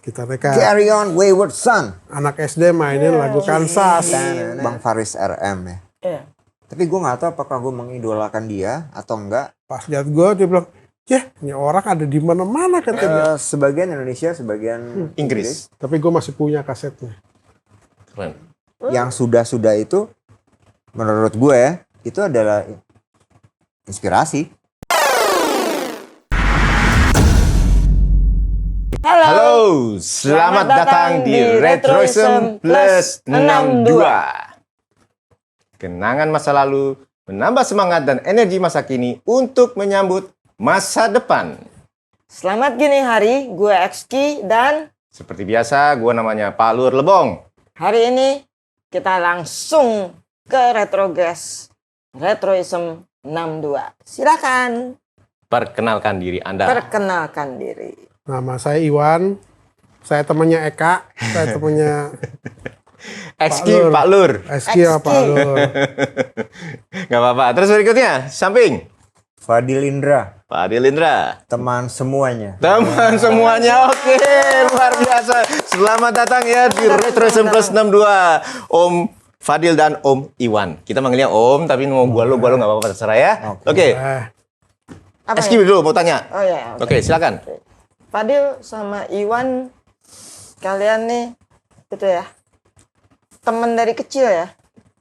Kita nekat. Carry on Wayward Son. Anak SD mainin lagu Kansas. Bang Faris RM ya. Iya. Tapi gue nggak tahu apakah gue mengidolakan dia atau enggak. Pas lihat gue dia bilang, "Yah, ini orang ada di mana-mana," katanya. Sebagian Indonesia, sebagian Inggris. Tapi gue masih punya kasetnya. Keren. Yang sudah-sudah itu, menurut gue ya, itu adalah inspirasi. Halo, selamat datang di Retroism Plus 62. Kenangan masa lalu menambah semangat dan energi masa kini untuk menyambut masa depan. Selamat gini hari, gue Exki dan Seperti biasa, gue namanya Pak Lur Lebong. hari ini kita langsung ke Retrogas Retroism 62. Silakan Perkenalkan diri Anda. perkenalkan diri. Nama saya Iwan. Saya temannya Eka. Saya temannya Exki Pak Lur. Eski apa Eski. lu? Gak apa-apa. Terus berikutnya, samping. Fadil Indra, Pak Adil Indra. teman semuanya. Teman semuanya, oke, luar biasa. Selamat datang ya di Retroism Plus 62. Om Fadil dan Om Iwan. Kita manggilnya Om, tapi mau gua lu gak apa-apa, terserah ya. Oke, Apa Eski ya? dulu mau tanya. Oh ya. Oke, silakan. Fadil sama Iwan, kalian nih itu ya teman dari kecil ya?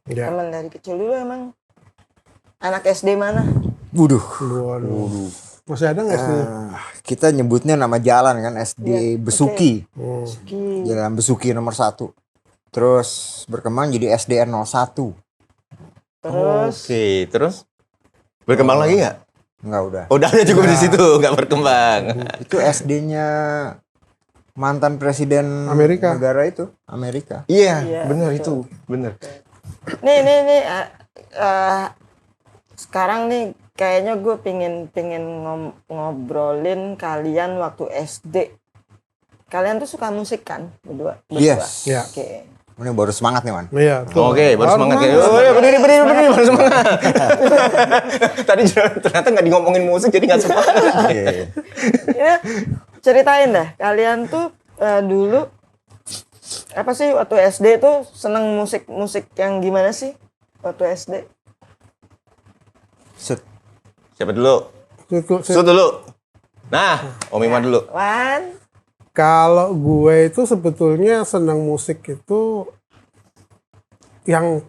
Ya. Teman dari kecil dulu emang anak SD mana? Waduh. Waduh. Masih ada nggak sih? Kita nyebutnya nama jalan kan, SD Besuki. Ki. Jalan Besuki nomor 1. Terus berkembang jadi SDN 01. Terus Oke, terus berkembang lagi nggak? Enggak udah. Udah cukup di situ, nggak berkembang. Itu SD-nya mantan presiden Amerika. negara itu, Amerika. Iya, Iya, bener betul. itu, bener. nih sekarang nih kayaknya gue pengen ngobrolin kalian waktu SD. Kalian tuh suka musik kan berdua? Yes. Ya. Oke. Ini baru semangat nih, Man. Iya. tuh. Oke, baru semangat ya. Oh, ya, berdiri, baru semangat. Tadi ternyata nggak ngomongin musik, jadi nggak semangat. Iya. Ya, ceritain dah, kalian tuh dulu apa sih waktu SD tuh seneng musik yang gimana sih waktu SD? Set. Siapa dulu? Su dulu. Nah, Om Iwan dulu. Wan, Kalau gue itu sebetulnya senang musik itu yang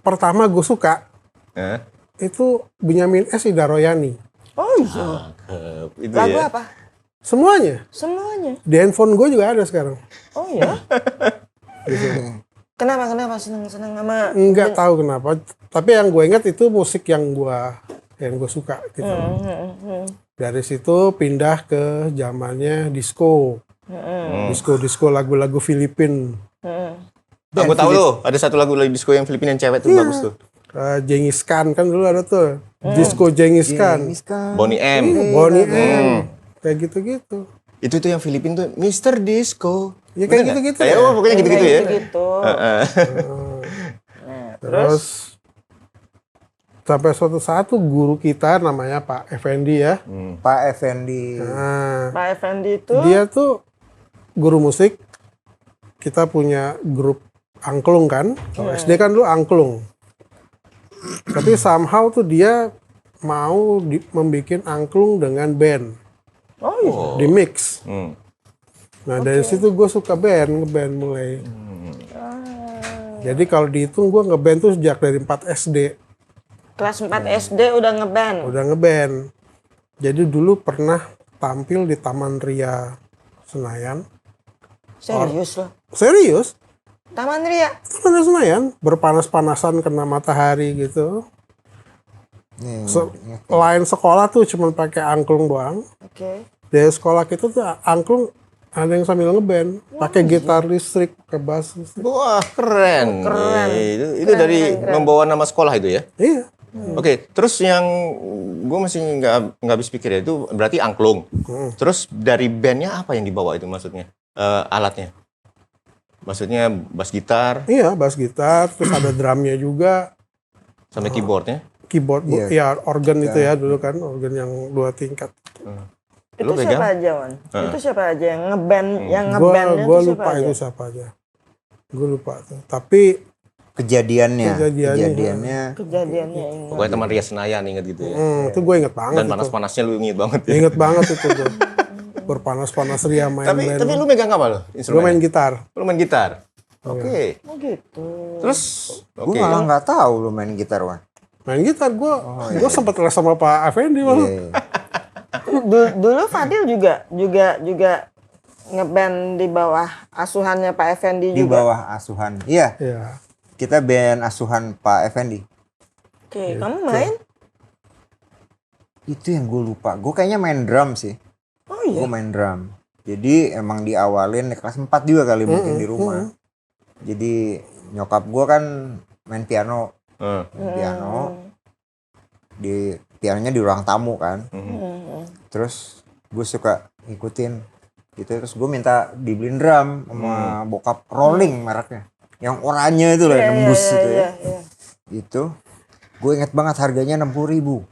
pertama gue suka itu Benyamin S. Ida Royani. oh iya, Itu lagu ya. apa? Semuanya. Semuanya. Di handphone gue juga ada sekarang. Oh iya. Kenapa seneng sama? Enggak tahu kenapa. Tapi yang gue ingat itu musik yang gue suka gitu. Dari situ pindah ke zamannya disco. Disco lagu-lagu Filipin. Aku tahu tuh, ada satu lagu lagi disco yang Filipina yang cewek tuh bagus tuh. Genghis Khan kan dulu ada tuh. Disco Genghis Khan. Bonnie M. Bonnie M. Kayak gitu-gitu. Itu tuh yang Filipin tuh Mr. Disco. Ya kayak Bener nggak? gitu-gitu Ya, ya. pokoknya gitu-gitu ya. Gitu. Terus sampai suatu saat tuh guru kita namanya Pak Effendi ya. Pak Effendi. Nah, Pak Effendi itu dia tuh guru musik. Kita punya grup angklung kan. Kalau SD kan dulu angklung. Tapi somehow tuh dia mau membuat angklung dengan band. oh iya. Di mix. Hmm. Nah dari situ gue suka ngeband mulai. Jadi kalau dihitung gue ngeband tuh sejak dari 4 SD. Kelas 4 SD udah ngeband. Udah ngeband. Jadi dulu pernah tampil di Taman Ria Senayan. Serius loh. Serius? Taman Ria. Taman Ria Senayan. Berpanas-panasan kena matahari gitu. Nih, Lain sekolah tuh cuma pakai angklung doang. Oke. Dari sekolah kita tuh angklung ada yang sambil ngeband. Pakai gitar listrik, pakai bass listrik. Wah, keren. Keren. Itu dari membawa nama sekolah itu ya. Iya. Oke, terus yang gue masih nggak habis pikir ya itu berarti angklung. Terus dari bandnya apa yang dibawa itu maksudnya? Alatnya? Maksudnya bass gitar Iya, bass gitar, terus ada drumnya juga. sampai keyboardnya? Keyboard, Iya. ya organ itu ya dulu kan, organ yang 2 tingkat. Itu Lu pegang? siapa aja, Wan? Heeh. Itu siapa aja yang ngeband, yang Gua ngebandnya gua tuh siapa lupa aja? itu siapa aja. Gue lupa tuh. Tapi Kejadiannya Kejadiannya ini. Pokoknya teman Ria Senayan inget gitu ya. itu gue inget banget Dan itu. panas-panasnya lu inget banget ya. Inget banget itu tuh. Berpanas-panas Ria main Tapi band. tapi lu megang apa lo? Gue Instrumennya? main gitar. Lu main gitar. Oke. Oh gitu. Terus gue oke. malah nggak tahu lu main gitar, Wan. Main gitar gue sempet les sama Pak Effendi malah. Iya. Dulu Fadil juga ngeband di bawah asuhannya Pak Effendi Di juga. bawah asuhan. Iya, Iya. kita band asuhan Pak Effendi. Oke, kamu main? Itu yang gue lupa. Gue kayaknya main drum sih. Oh iya. Gue main drum. Jadi emang diawalin di kelas 4 juga kali mungkin di rumah. Jadi nyokap gue kan main piano. Heeh. Main piano. Di pianonya di ruang tamu kan. Terus gue suka ngikutin gitu. Terus gue minta dibeliin drum sama bokap, Rolling mereknya. Yang oranye itu loh, yang nembus itu ya. Iya. Itu gue inget banget harganya 60.000.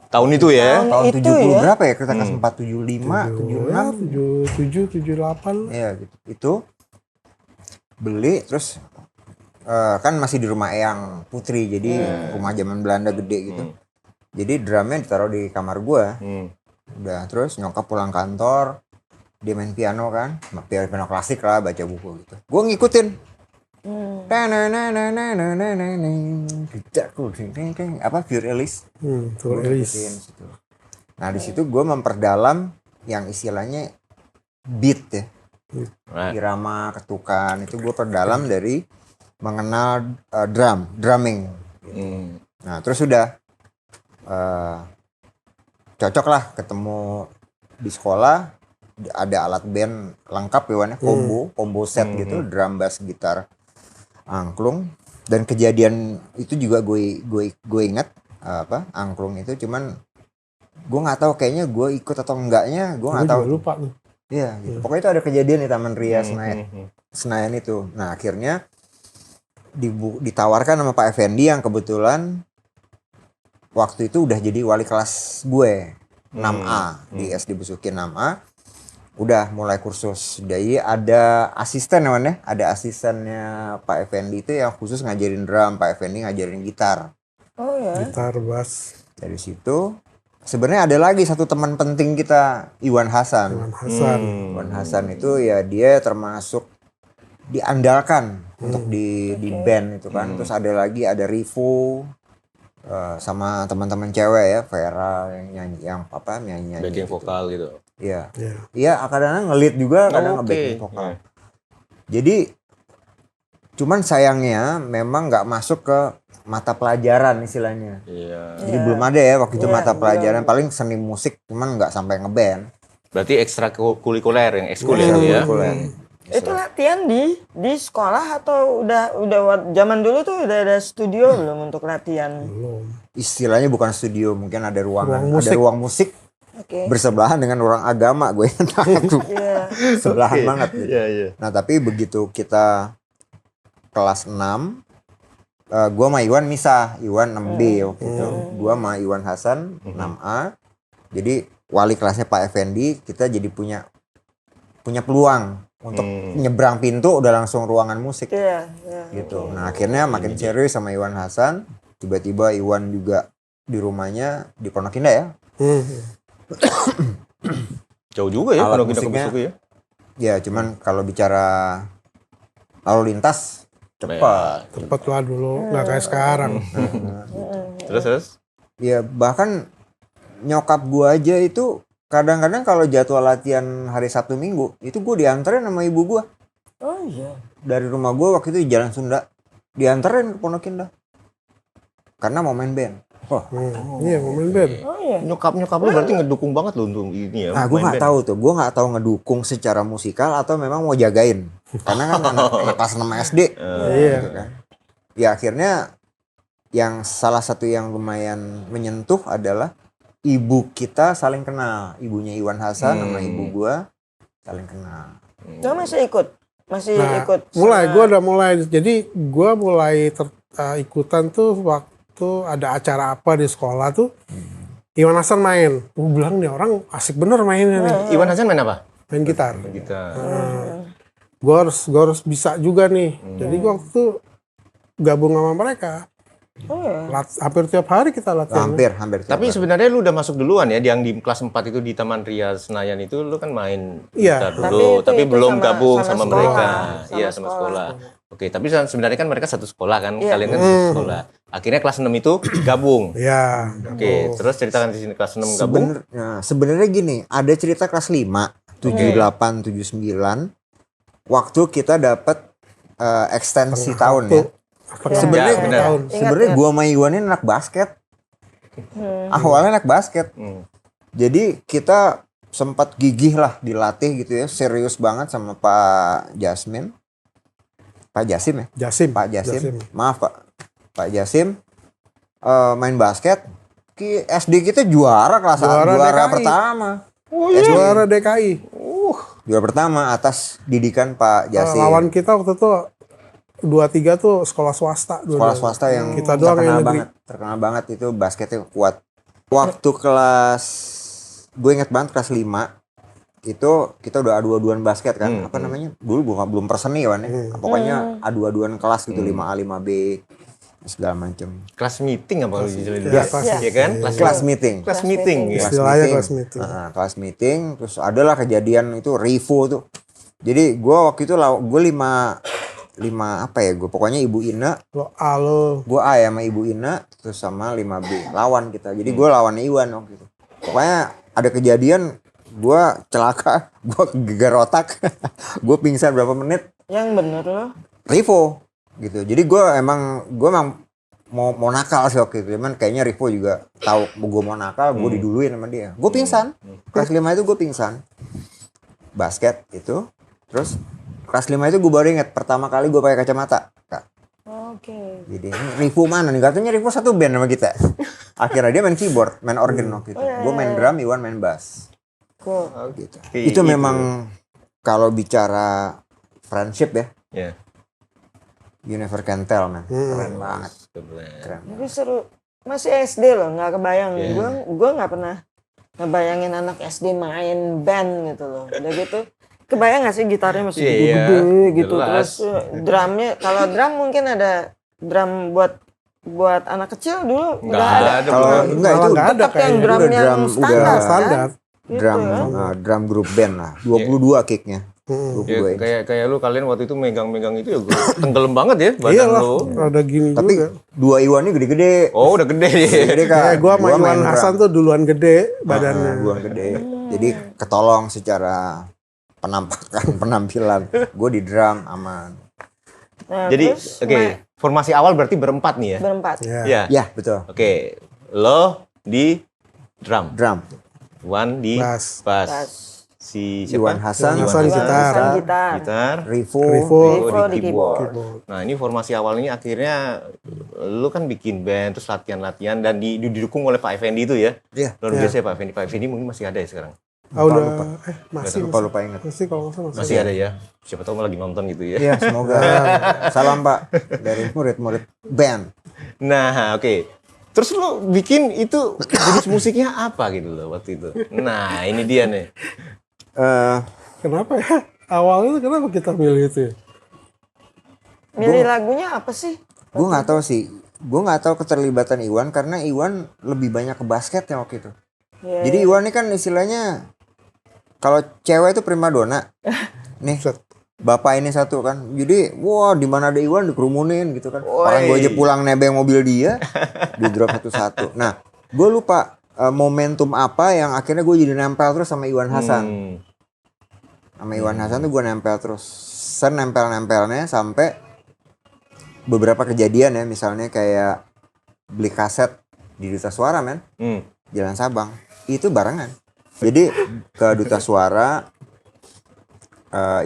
Tahun itu ya. Tahun itu 70 ya? berapa ya? Kita kelas 4, 75, 76. 77, 78. Iya gitu. Itu beli terus kan masih di rumah Eyang Putri, jadi rumah zaman Belanda gede gitu. Jadi drumnya ditaruh di kamar gua. Udah, terus nyokap pulang kantor, dia main piano kan, piano klasik lah, baca buku gitu. Gua ngikutin. Apa Pure Elise? Tuh Elis. Nah di situ gue memperdalam yang istilahnya beat ya, Right. irama, ketukan itu gue perdalam dari mengenal drumming. Nah terus udah cocok lah ketemu di sekolah, ada alat band lengkap ya, Wan, ya, combo set gitu, drum, bass, gitar, angklung. Dan kejadian itu juga gue ingat angklung itu, cuman gue nggak tahu kayaknya gue ikut atau enggaknya, gue nggak Gue tahu. juga lupa tuh. Iya, gitu. Pokoknya itu ada kejadian di Taman Ria Senayan itu. Nah akhirnya ditawarkan sama Pak Effendi yang kebetulan waktu itu udah jadi wali kelas gue 6A di SD Besukin 6A. Udah mulai kursus. Jadi ada asisten namanya, ada asistennya Pak Effendi itu yang khusus ngajarin drum, Pak Effendi ngajarin gitar. Oh ya. Gitar, bass, Dari situ sebenarnya ada lagi satu teman penting kita, Iwan Hasan. Iwan Hasan. Iwan Hasan itu ya dia termasuk diandalkan untuk di band itu kan. Terus ada lagi ada Rivo sama teman-teman cewek ya, Vera yang nyanyi, yang nyanyi Backing gitu. vokal gitu. Iya. Iya. Iya, kadang-kadang nge-lead juga, kadang Oke. nge-backing vokal. Jadi cuman sayangnya memang nggak masuk ke mata pelajaran istilahnya. Iya. Jadi belum ada ya waktu itu Iya, mata belum. pelajaran, paling seni musik cuman nggak sampai ngeband. Berarti ekstrakurikuler yang ekskul ya. Ekstrakurikuler. Itu latihan di sekolah atau udah zaman dulu tuh udah ada studio belum untuk latihan? Belum. Istilahnya bukan studio, mungkin ada ruangan, Ruang ada musik. ruang musik Oke. bersebelahan dengan ruang agama, gue ingat banget tuh. Iya. Sebelahan banget gitu. Iya, iya. Nah tapi begitu kita kelas 6, gue sama Iwan misah, Iwan 6B waktu itu, gue sama Iwan Hasan 6A. Jadi wali kelasnya Pak Effendi, kita jadi punya peluang untuk nyebrang pintu udah langsung ruangan musik Iya, iya. gitu. Nah akhirnya makin serius sama Iwan Hasan, tiba-tiba Iwan juga di rumahnya di Pondok Indah ya. Jauh juga ya Alat kalau kita ke musiknya. Besuki ya. Ya cuman kalau bicara lalu lintas cepat. Cepet lah dulu, nggak kayak sekarang. Terus. Ya bahkan nyokap gua aja itu kadang-kadang kalau jadwal latihan hari Sabtu Minggu itu gua dianterin sama ibu gua Oh iya. dari rumah gua waktu itu di Jalan Sunda, dianterin ke Pondok Indah karena mau main band. Wah, Iya, mau main band. Oh iya. Nyokap lu berarti ngedukung banget lu untuk ini ya. nah gua main nggak band. tahu tuh, gua nggak tahu ngedukung secara musikal atau memang mau jagain karena kan pas 6 SD Iya. gitu kan. Ya akhirnya yang salah satu yang lumayan menyentuh adalah ibu kita saling kenal, ibunya Iwan Hasan sama ibu gua saling kenal. Lo masih ikut? Masih Nah, ikut? mulai, sama- gue udah mulai. Jadi gue mulai ikutan tuh waktu ada acara apa di sekolah tuh. Iwan Hasan main. Gue bilang nih orang asik bener mainnya nih. Iwan Hasan main apa? Main gitar. Gitar. Gue harus bisa juga nih. Jadi gue waktu itu gabung sama mereka. Oh ya. Hampir tiap hari kita latihan. Hampir tiap Tapi hari. sebenarnya lu udah masuk duluan ya, yang di kelas 4 itu di Taman Ria Senayan itu lu kan main Iya. gitar dulu, tapi Tapi itu belum sama- gabung sama sama sekolah. mereka. Sama Iya, sama sekolah. sekolah. Oke, tapi sebenarnya kan mereka satu sekolah kan, Iya. kalian kan satu sekolah. Akhirnya kelas 6 itu gabung. Iya. Oke, terus ceritakan di sini kelas 6 gabung. Sebenarnya gini, ada cerita kelas 5, 7, 8, 7, 9. Waktu kita dapat ekstensi tahun ya. Ya, Sebenarnya benar. sebenarnya Ingat. gua sama Iwan ini anak basket. Awalnya anak basket. Jadi kita sempat gigih lah dilatih gitu ya, serius banget sama Pak Jasmin. Pak Jasim ya? Jasim. Pak Jasim. Maaf Pak Jasim. Main basket. SD kita juara kelas Juara juara DKI. pertama. Juara DKI. Juara pertama atas didikan Pak Jasim. Lawan kita waktu itu 2-3 tuh sekolah swasta. Sekolah swasta yang kita doang yang negeri. terkenal banget itu basketnya kuat. Waktu kelas, gue inget banget kelas 5 itu kita udah adu-aduan basket kan, apa namanya? Dulu gue belum perseni kan ya. Pokoknya adu-aduan kelas gitu 5A 5B segala macem. Kelas meeting apa kalau istilahnya? Iya, kelas Iya kan? Kelas meeting. Kelas meeting. Ya. Istilahnya kelas meeting. Kelas meeting, terus adalah kejadian itu Rivo tuh. Jadi gue waktu itu gue 5 apa ya, gue pokoknya Ibu Ina, Lo alo. gue A ya sama Ibu Ina, terus sama 5B lawan kita. Jadi gue lawan Iwan waktu itu. Pokoknya ada kejadian gue celaka, gue gegar otak, gue pingsan berapa menit. Yang bener loh. Rivo gitu. Jadi gue emang mau nakal sih waktu itu. Cuman kayaknya Rivo juga tahu gue mau nakal, gue diduluin sama dia. Gue pingsan. Kelas 5 itu gue pingsan. Basket itu. Terus kelas 5 itu gue baru inget pertama kali gue pakai kacamata. Kak. Oke. Jadi ini Rivo mana nih? Katanya Rivo satu band sama kita. Akhirnya dia main keyboard, main organ waktu itu. Gue main drum, Iwan main bass. Cool. Gitu. Oke, Itu memang kalau bicara friendship ya, Ya. you never can tell man. Keren banget. Keren. Tapi seru. Masih SD loh, nggak kebayang. Iya. Gue nggak pernah ngebayangin anak SD main band gitu loh. Udah gitu. Kebayang gak sih gitarnya masih Iya, gede gitu. jelas. Terus drumnya, kalau drum mungkin ada drum buat anak kecil dulu Nggak nggak ada. ada. Kalau enggak Malah itu nggak ada Tetap yang kayaknya. drum Udah yang drum, standar, udah kan? standar. Gitu drum ya. drum group band lah. 22 kicknya. Ya, 22 inch. kayak lu kalian waktu itu megang-megang itu ya gue tenggelam banget ya badan Iyalah, lu. ada gini Tapi juga. dua Iwan ini gede-gede. Oh, udah gede ya. Gede kan. Gue sama Gua main Iwan drum. Hasan tuh duluan gede badannya. Gua gede. Jadi ketolong secara penampakan, penampilan. Gue di drum aman. Nah, Jadi, terus oke, formasi awal berarti berempat nih ya. berempat. Ya. Ya. Ya, betul. Oke, lo di drum, Drum. Wan di Bass. bass, Bass. si siapa? Iwan Hasan, Iwan Hasan gitar. Hasan gitar. Gitar. Rivo. Rivo. Rivo di keyboard. Keyboard. Nah, ini formasi awal ini akhirnya lu kan bikin band terus latihan-latihan dan didukung oleh Pak Effendi itu ya. Iya. Luar biasa ya Pak Effendi. Pak Effendi mungkin masih ada ya sekarang. Ah, udah. lupa. Masih. Lupa ingat. Masih kalau nggak salah masih. Masih ada ya. Siapa tahu malah lagi nonton gitu ya. Iya, semoga. Salam Pak dari murid-murid band. Nah, oke. Terus lo bikin itu jenis musiknya apa gitu loh waktu itu. Nah, ini dia nih. Kenapa ya? Awalnya tuh kenapa kita milih itu ya? Milih lagunya apa sih? Gue nggak tahu sih. Gue nggak tahu keterlibatan Iwan karena Iwan lebih banyak ke basket ya waktu itu. Ya, Jadi Iwan ini kan istilahnya kalau cewek itu primadona. Nih, Set. bapak ini satu kan. Jadi, wah di mana ada Iwan dikerumunin gitu kan. Woi. Orang gue aja pulang nebeng mobil dia, di drop satu-satu. Nah, gue lupa momentum apa yang akhirnya gue jadi nempel terus sama Iwan Hasan. Sama Iwan Hasan tuh gue nempel terus. Senempel-nempelnya sampai beberapa kejadian ya. Misalnya kayak beli kaset di Duta Suara men. Jalan Sabang. Itu barengan. Jadi ke Duta Suara.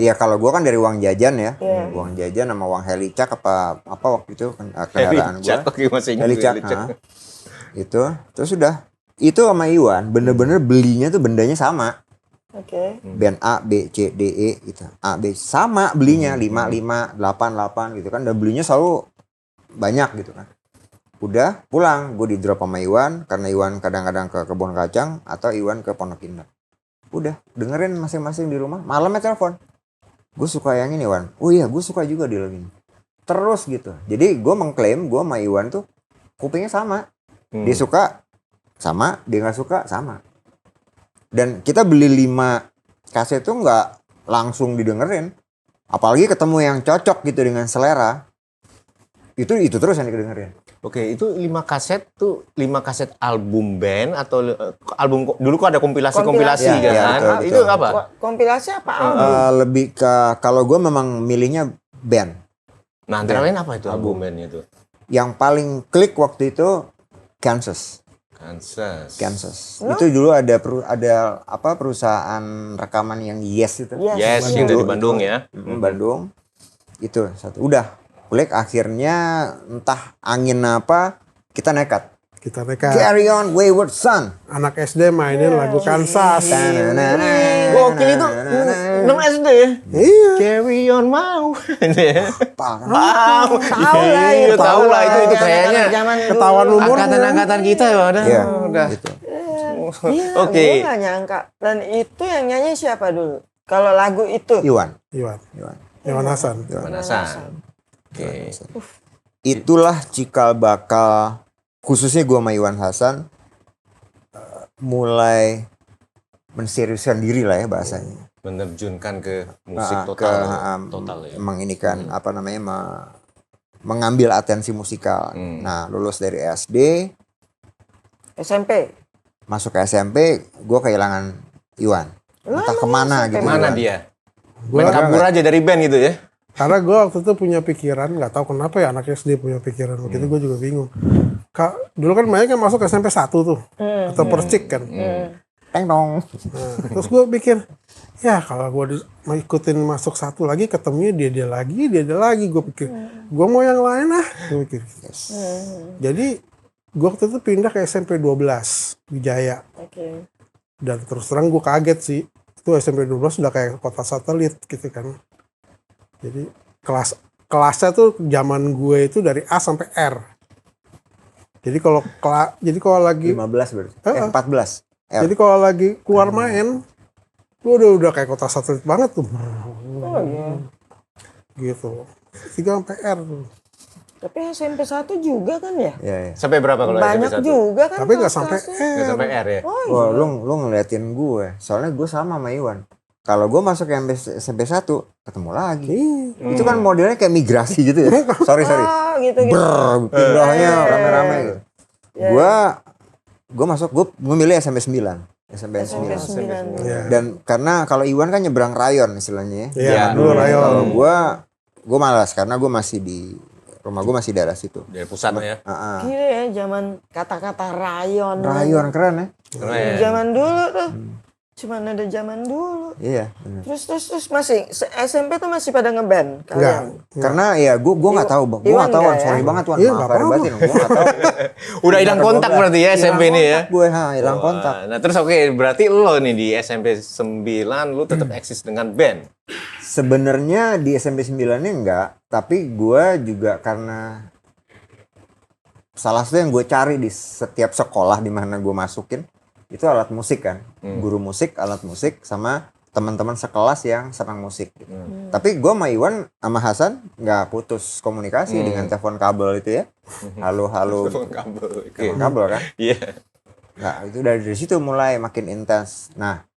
Ya kalau gue kan dari uang jajan ya. Uang jajan sama uang helicak apa waktu itu kendaraan gue. Helicak, oke, masih ingat Helicak. Helicak. Itu. Terus udah. Itu sama Iwan bener-bener belinya tuh bendanya sama. Oke. Band A, B, C, D, E gitu. A, B sama belinya 5, 5, 8, 8 gitu kan. Dan belinya selalu banyak gitu kan. Udah pulang, gue di drop sama Iwan karena Iwan kadang-kadang ke Kebun Kacang atau Iwan ke Pondok Indah. Udah dengerin masing-masing di rumah. Malamnya telepon. Gue suka yang ini Iwan. Oh iya, gue suka juga di lagu ini. Terus gitu. Jadi gue mengklaim gue sama Iwan tuh kupingnya sama. Dia suka sama, dia nggak suka sama. Dan kita beli 5 kaset tuh nggak langsung didengerin. Apalagi ketemu yang cocok gitu dengan selera. Itu terus yang didengerin. Oke, itu 5 kaset tuh 5 kaset album band atau album dulu kok ada kompilasi Kompilasi, kan? ya, betul, betul. Itu apa? Kompilasi apa album? Lebih ke kalau gue memang milihnya band. Nah, antara lain apa itu album bandnya itu? Yang paling klik waktu itu Kansas. Kansas. Itu dulu ada perusahaan rekaman yang Yes itu. Yes. Yes, yang dari Bandung ya. Bandung. Itu satu. Udah klik, akhirnya entah angin apa kita nekat. Kita nekat. Carry on Wayward Son. Anak SD mainin lagu Kansas. Gokil itu 6 SD ya. Iya. Carry on mau. Apa? Tahu lah Iya, itu. tahu lah itu kayaknya Zaman dulu. Ketahuan umurnya. Angkatan-angkatan kita ya udah. Iya, Udah. gitu. Iya, Oke. gue gak nyangka. Dan itu yang nyanyi siapa dulu? Kalau lagu itu. Iwan. Iwan Hasan. Pemanasan. Oke. Itulah cikal bakal khususnya gua sama Iwan Hasan mulai menseriuskan diri lah ya bahasanya. Menerjunkan ke musik Ke, total ya. emang ini kan apa namanya mengambil atensi musikal. Nah, lulus dari SD, SMP. masuk ke SMP, gue kehilangan Iwan. Entah kemana gitu. Mana Iwan. dia? Gua Main kabur aja dari band gitu ya. Karena gue waktu itu punya pikiran, nggak tahu kenapa ya anak SD punya pikiran. Waktu itu gue juga bingung. Dulu kan banyak yang masuk SMP 1 tuh. Atau Percik kan. Teng dong. Nah, terus gue pikir, ya kalau gue mau ikutin masuk 1 lagi, ketemunya dia lagi. Gue pikir, gue mau yang lain gue pikir. Jadi gue waktu itu pindah ke SMP 12 Wijaya. Oke. Dan terus terang gue kaget sih. Itu SMP 12 udah kayak kota satelit gitu kan. Jadi kelasnya tuh zaman gue itu dari A sampai R. Jadi kalau lagi 15 berarti. 14. jadi kalau lagi keluar main, gue udah kayak kota satelit banget tuh. Oh iya. Gitu. 3 sampai R tuh. Tapi SMP 1 juga kan ya? Iya. Sampai berapa kalau Banyak SMP 1? juga kan. Tapi nggak sampai kelas-kelasnya. Nggak R. sampai R ya? Wah, lu ngeliatin gue. Soalnya gue sama Iwan. Kalau gue masuk ke SMP 1, ketemu lagi. Itu kan modelnya kayak migrasi gitu ya. Sorry. Oh gitu. Pindahnya rame-rame gitu. Gue masuk, gue milih SMP 9. SMP 9. 9. Iya. Dan karena kalau Iwan kan nyebrang rayon istilahnya ya. Iya, dulu dulu rayon. Kalau gue malas karena gue masih di rumah gue masih daerah situ. Dari pusat ya. Gila ya zaman kata-kata rayon. Rayon keren ya. Keren. Zaman dulu tuh. Cuman ada zaman dulu. Iya. Bener. Terus masih SMP tuh masih pada ngeband kalian. Karena ya gue nggak tahu, gue Iwan nggak tahu. nggak ya? Sorry banget Wan, Iya, maaf nggak lahir apa-apa. batin, gue nggak tahu. Udah hilang kontak berarti ya SMP ini ya. Gue hilang kontak. Nah, terus oke, berarti lo nih di SMP 9 lu tetap eksis dengan band. Sebenarnya di SMP 9-nya enggak, tapi gue juga karena salah satu yang gue cari di setiap sekolah di mana gue masukin itu alat musik kan, guru musik, alat musik sama teman-teman sekelas yang senang musik. Gitu. Tapi gue sama Iwan sama Hasan nggak putus komunikasi dengan telepon kabel itu ya, halo. Kabel. Telepon kabel kan. Iya. Nah itu dari situ mulai makin intens. Nah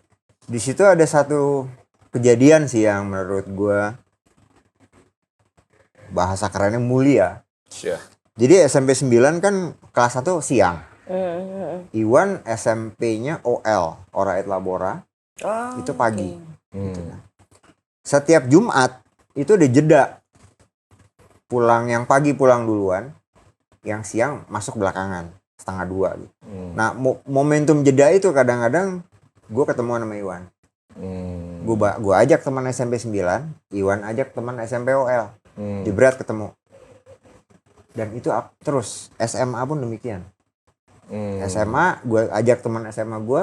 di situ ada satu kejadian sih yang menurut gue bahasa kerennya mulia. Iya. Jadi SMP 9 kan kelas 1 siang. Iwan SMP-nya OL, Ora et Labora, itu pagi. Gitu kan. Setiap Jumat itu ada jeda. Pulang yang pagi pulang duluan, yang siang masuk belakangan, 1:30 gitu. Nah momentum jeda itu kadang-kadang gue ketemuan sama Iwan. Gue ajak teman SMP 9, Iwan ajak teman SMP OL. Jebret ketemu. Dan itu terus SMA pun demikian. SMA gue ajak teman SMA gue,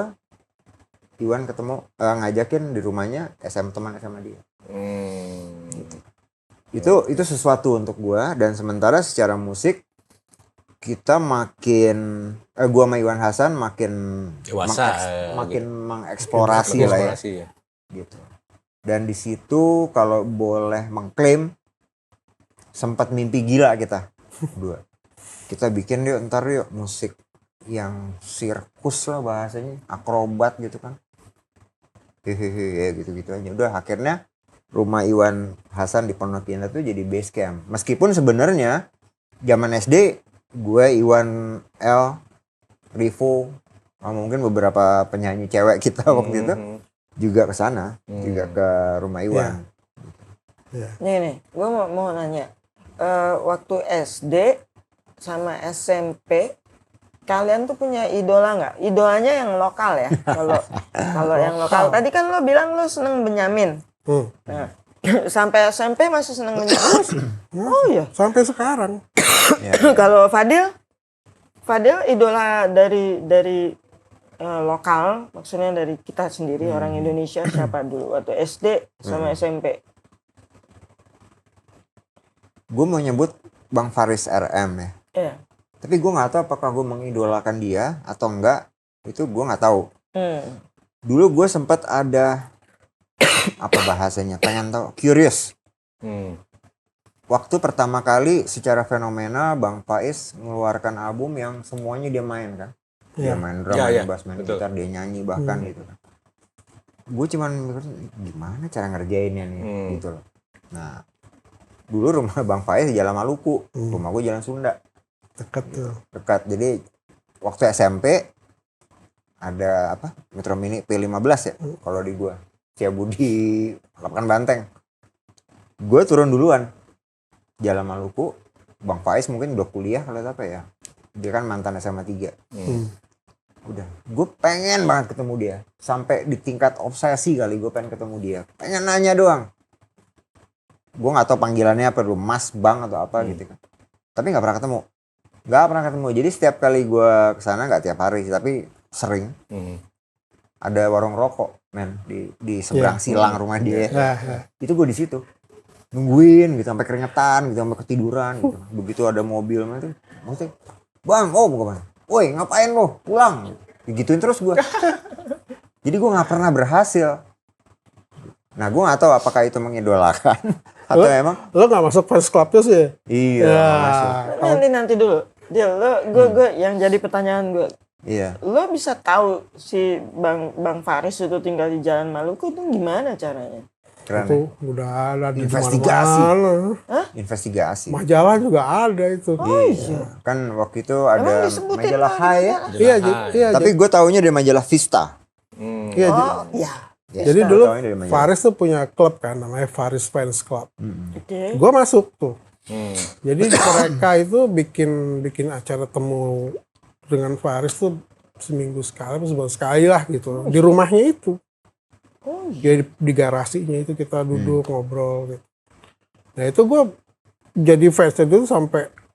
Iwan ketemu ngajakin di rumahnya teman SMA dia. Gitu. Itu sesuatu untuk gue, dan sementara secara musik kita makin gua sama Iwan Hasan makin Dewasa, makin mengeksplorasi lah ya Eksplorasi ya. gitu. Dan di situ kalau boleh mengklaim sempat mimpi gila kita berdua. Kita bikin ntar yuk musik yang sirkus lah bahasanya, akrobat gitu kan. Hehehe gitu-gitu aja. Udah akhirnya rumah Iwan Hasan di Pondok Indah tuh jadi base camp. Meskipun sebenarnya zaman SD gue, Iwan, L, Rivo, mungkin beberapa penyanyi cewek kita waktu itu juga ke sana, juga ke rumah Iwan. Nih, gue mau nanya. Waktu SD sama SMP, kalian tuh punya idola nggak? Idolanya yang lokal ya. Kalau yang lokal, tadi kan lo bilang lo seneng Benyamin. Nah, sampai SMP masih seneng Benyamin. Oh iya. Sampai sekarang. Kalau Fadil idola dari lokal, maksudnya dari kita sendiri orang Indonesia siapa dulu waktu SD sama SMP? Gue mau nyebut Bang Faris RM ya. Iya. Tapi gue nggak tahu apakah gue mengidolakan dia atau enggak. Itu gue nggak tahu. Dulu gue sempat ada apa bahasanya? Pengen tahu, curious. Waktu pertama kali secara fenomena Bang Faiz mengeluarkan album yang semuanya dia main kan. Dia main drum, main bass, main gitar, dia nyanyi bahkan gitu kan. Gue cuman mikir gimana cara ngerjainnya nih gitu loh. Nah, dulu rumah Bang Faiz di Jalan Maluku, rumah gue Jalan Sunda. Dekat tuh. Dekat. Jadi waktu SMP ada apa? Metro Mini P15 ya kalau di gua. Ciabudi, Lapangan Banteng. Gue turun duluan. Jalan Maluku, Bang Faiz mungkin udah kuliah kalau apa ya. Dia kan mantan SMA 3. Udah, gue pengen banget ketemu dia. Sampai di tingkat obsesi kali gue pengen ketemu dia. Pengen nanya doang. Gue gak tahu panggilannya apa, Mas, Bang atau apa gitu kan. Tapi gak pernah ketemu. Jadi setiap kali gue kesana, gak tiap hari tapi sering. Ada warung rokok men di seberang silang rumah dia. Itu gue di situ. Nungguin gitu sampai keringetan gitu, sampai ketiduran gitu. Begitu ada mobil itu, maksudnya, "Bang, bukan. Woi, ngapain lo? Pulang." Digituin terus gue. Jadi gue nggak pernah berhasil. Nah, gue nggak tahu apakah itu mengidolakan atau emang Lo nggak masuk fans clubnya sih? iya nggak masuk. Nanti dulu. Dia gue yang jadi pertanyaan gue. Iya. Lo bisa tahu si Bang Faris itu tinggal di Jalan Maluku itu gimana caranya? Keren. Itu udah ada di Investigasi. mana-mana. Investigasi. Majalah juga ada itu. Iya. Kan waktu itu ada disebutin majalah lah, Hai ya. Iya, Tapi gue taunya dari majalah Vista. iya. Iya. Jadi Vista, dulu taunya dari majalah. Faris tuh punya klub kan, namanya Faris Fans Club. Oke. Gue masuk tuh. Jadi mereka itu bikin acara temu dengan Faris tuh seminggu sekali, sebulan sekali lah gitu. Di rumahnya itu. Jadi di garasinya itu kita duduk ngobrol gitu. Nah itu gue jadi fans itu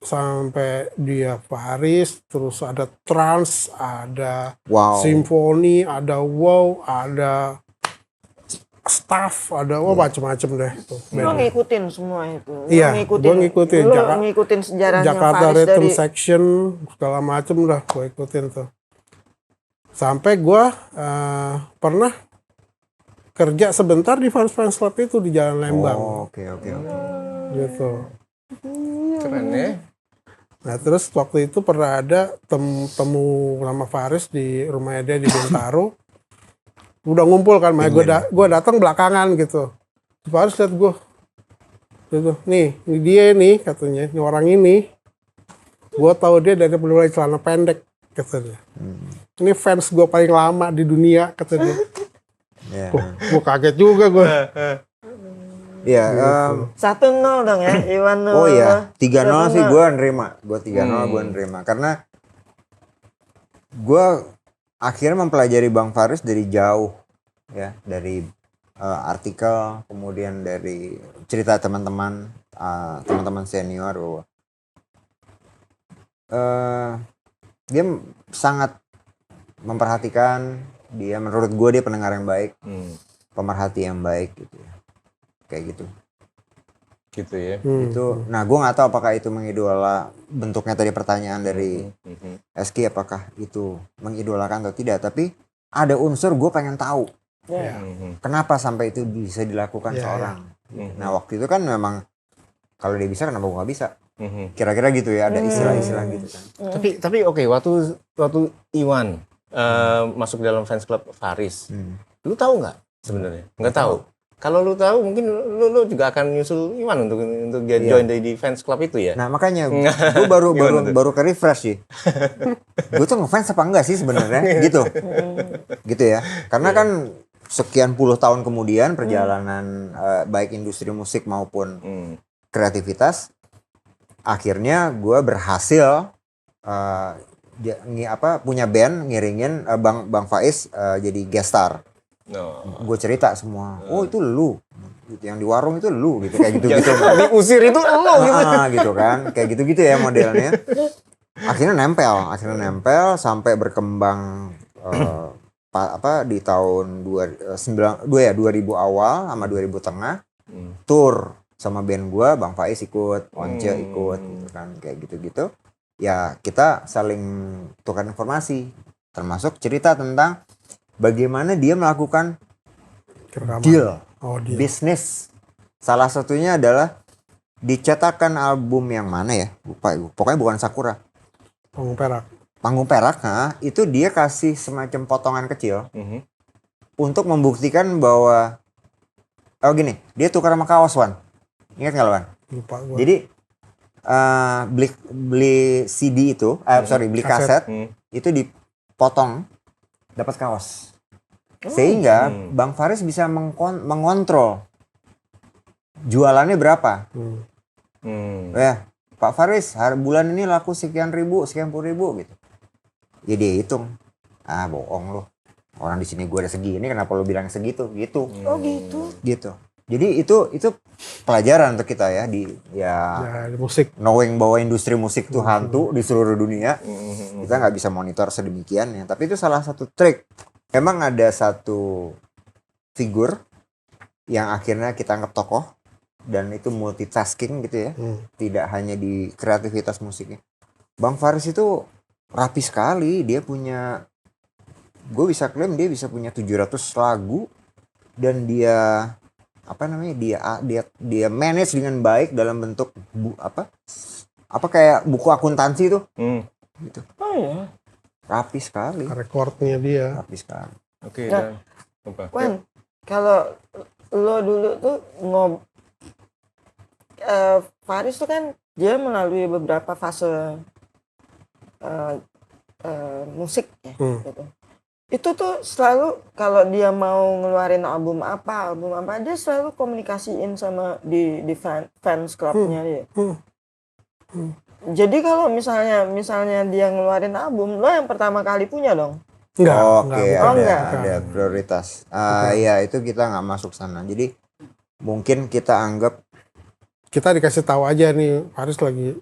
sampai dia Faris, terus ada trance, ada Wow. simfoni, ada wow, ada staff, ada macam-macam deh itu. Lo ngikutin semua itu. Iya, gua ngikutin. Lo ngikutin sejarahnya Jakarta Faris Rhythm dari Section segala macem lah gue ikutin tuh. Sampai gue pernah kerja sebentar di Fans Club itu di Jalan Lembang. Oh, oke. Gitu. Keren ya. Nah terus waktu itu pernah ada temu nama Faris di rumahnya dia di Bintaro. Udah ngumpul kan, makanya gue datang belakangan gitu. Faris liat gue, gitu. Nih, ini dia nih katanya, ini orang ini. Gue tahu dia dari mulai celana pendek katanya. Ini fans gue paling lama di dunia katanya. Gue kaget juga gue. Iya. 1-0 dong ya, Iwan. Oh iya, 3-0 sih gue nerima. Gue 3-0 gue nerima. Karena gue akhirnya mempelajari Bang Faris dari jauh. Ya, dari artikel, kemudian dari cerita teman-teman senior bahwa dia sangat memperhatikan. Dia menurut gue dia pendengar yang baik, pemerhati yang baik gitu ya, kayak gitu. Gitu ya. Itu, nah gue nggak tahu apakah itu mengidola, bentuknya tadi pertanyaan dari SK apakah itu mengidolakan atau tidak, tapi ada unsur gue pengen tahu Ya. kenapa sampai itu bisa dilakukan seorang. Nah waktu itu kan memang kalau dia bisa kenapa gue nggak bisa, kira-kira gitu ya, ada istilah-istilah gitu kan. Tapi oke, waktu Iwan masuk dalam fans club Faris, lu tahu nggak sebenarnya? Nggak tahu. Kalau lu tahu mungkin lu juga akan nyusul Iwan untuk join di fans club itu ya. Nah makanya gue baru ke refresh sih. Gue tuh ngefans apa enggak sih sebenarnya gitu. Gitu ya. Karena kan sekian puluh tahun kemudian perjalanan baik industri musik maupun kreativitas, akhirnya gue berhasil punya band ngiringin Bang Faiz jadi guest star. Gue cerita semua, oh itu lu, gitu. Yang di warung itu lu, gitu kayak gitu. Diusir itu lu gitu kan, kayak gitu ya modelnya. Akhirnya nempel sampai berkembang di tahun 2000 awal sama 2000 tengah, tour sama band gue, Bang Faiz ikut, Once ikut, gitu kan, kayak gitu. Ya kita saling tukar informasi, termasuk cerita tentang bagaimana dia melakukan deal, bisnis. Salah satunya adalah dicetakan album yang mana ya? Lupa, pokoknya bukan Sakura. Panggung Perak, itu dia kasih semacam potongan kecil untuk membuktikan bahwa, dia tukar sama kaos, Wan. Ingat nggak, Wan? Lupa gua. Jadi beli CD itu, beli kaset itu dipotong, dapat kaos. Sehingga Bang Faris bisa mengontrol jualannya berapa. Ya, Pak Faris bulan ini laku sekian puluh ribu gitu. Ya dia hitung. Ah bohong lu. Orang di sini gue ada segini, kenapa lu bilang segitu? Gitu. Oh gitu. Gitu. Jadi itu pelajaran untuk kita ya di musik. Knowing bahwa industri musik itu hantu di seluruh dunia. Kita nggak bisa monitor sedemikian ya. Tapi itu salah satu trik. Memang ada satu figur yang akhirnya kita anggap tokoh dan itu multitasking gitu ya. Tidak hanya di kreativitas musiknya. Bang Faris itu rapi sekali. Dia punya, gue bisa klaim dia bisa punya 700 lagu dan dia dia manage dengan baik dalam bentuk kayak buku akuntansi tuh. Gitu. Oh ya. Rapi sekali. Rekornya dia. Rapi sekali. Oke. Nah, Wan, kalau lo dulu tuh Faris tuh kan dia melalui beberapa fase musik ya, gitu. Itu tuh selalu kalau dia mau ngeluarin album apa dia selalu komunikasiin sama di fans clubnya dia. Jadi kalau misalnya dia ngeluarin album, lo yang pertama kali punya dong? Enggak. Ada prioritas. Ya itu kita nggak masuk sana. Jadi mungkin kita anggap kita dikasih tahu aja nih Faris lagi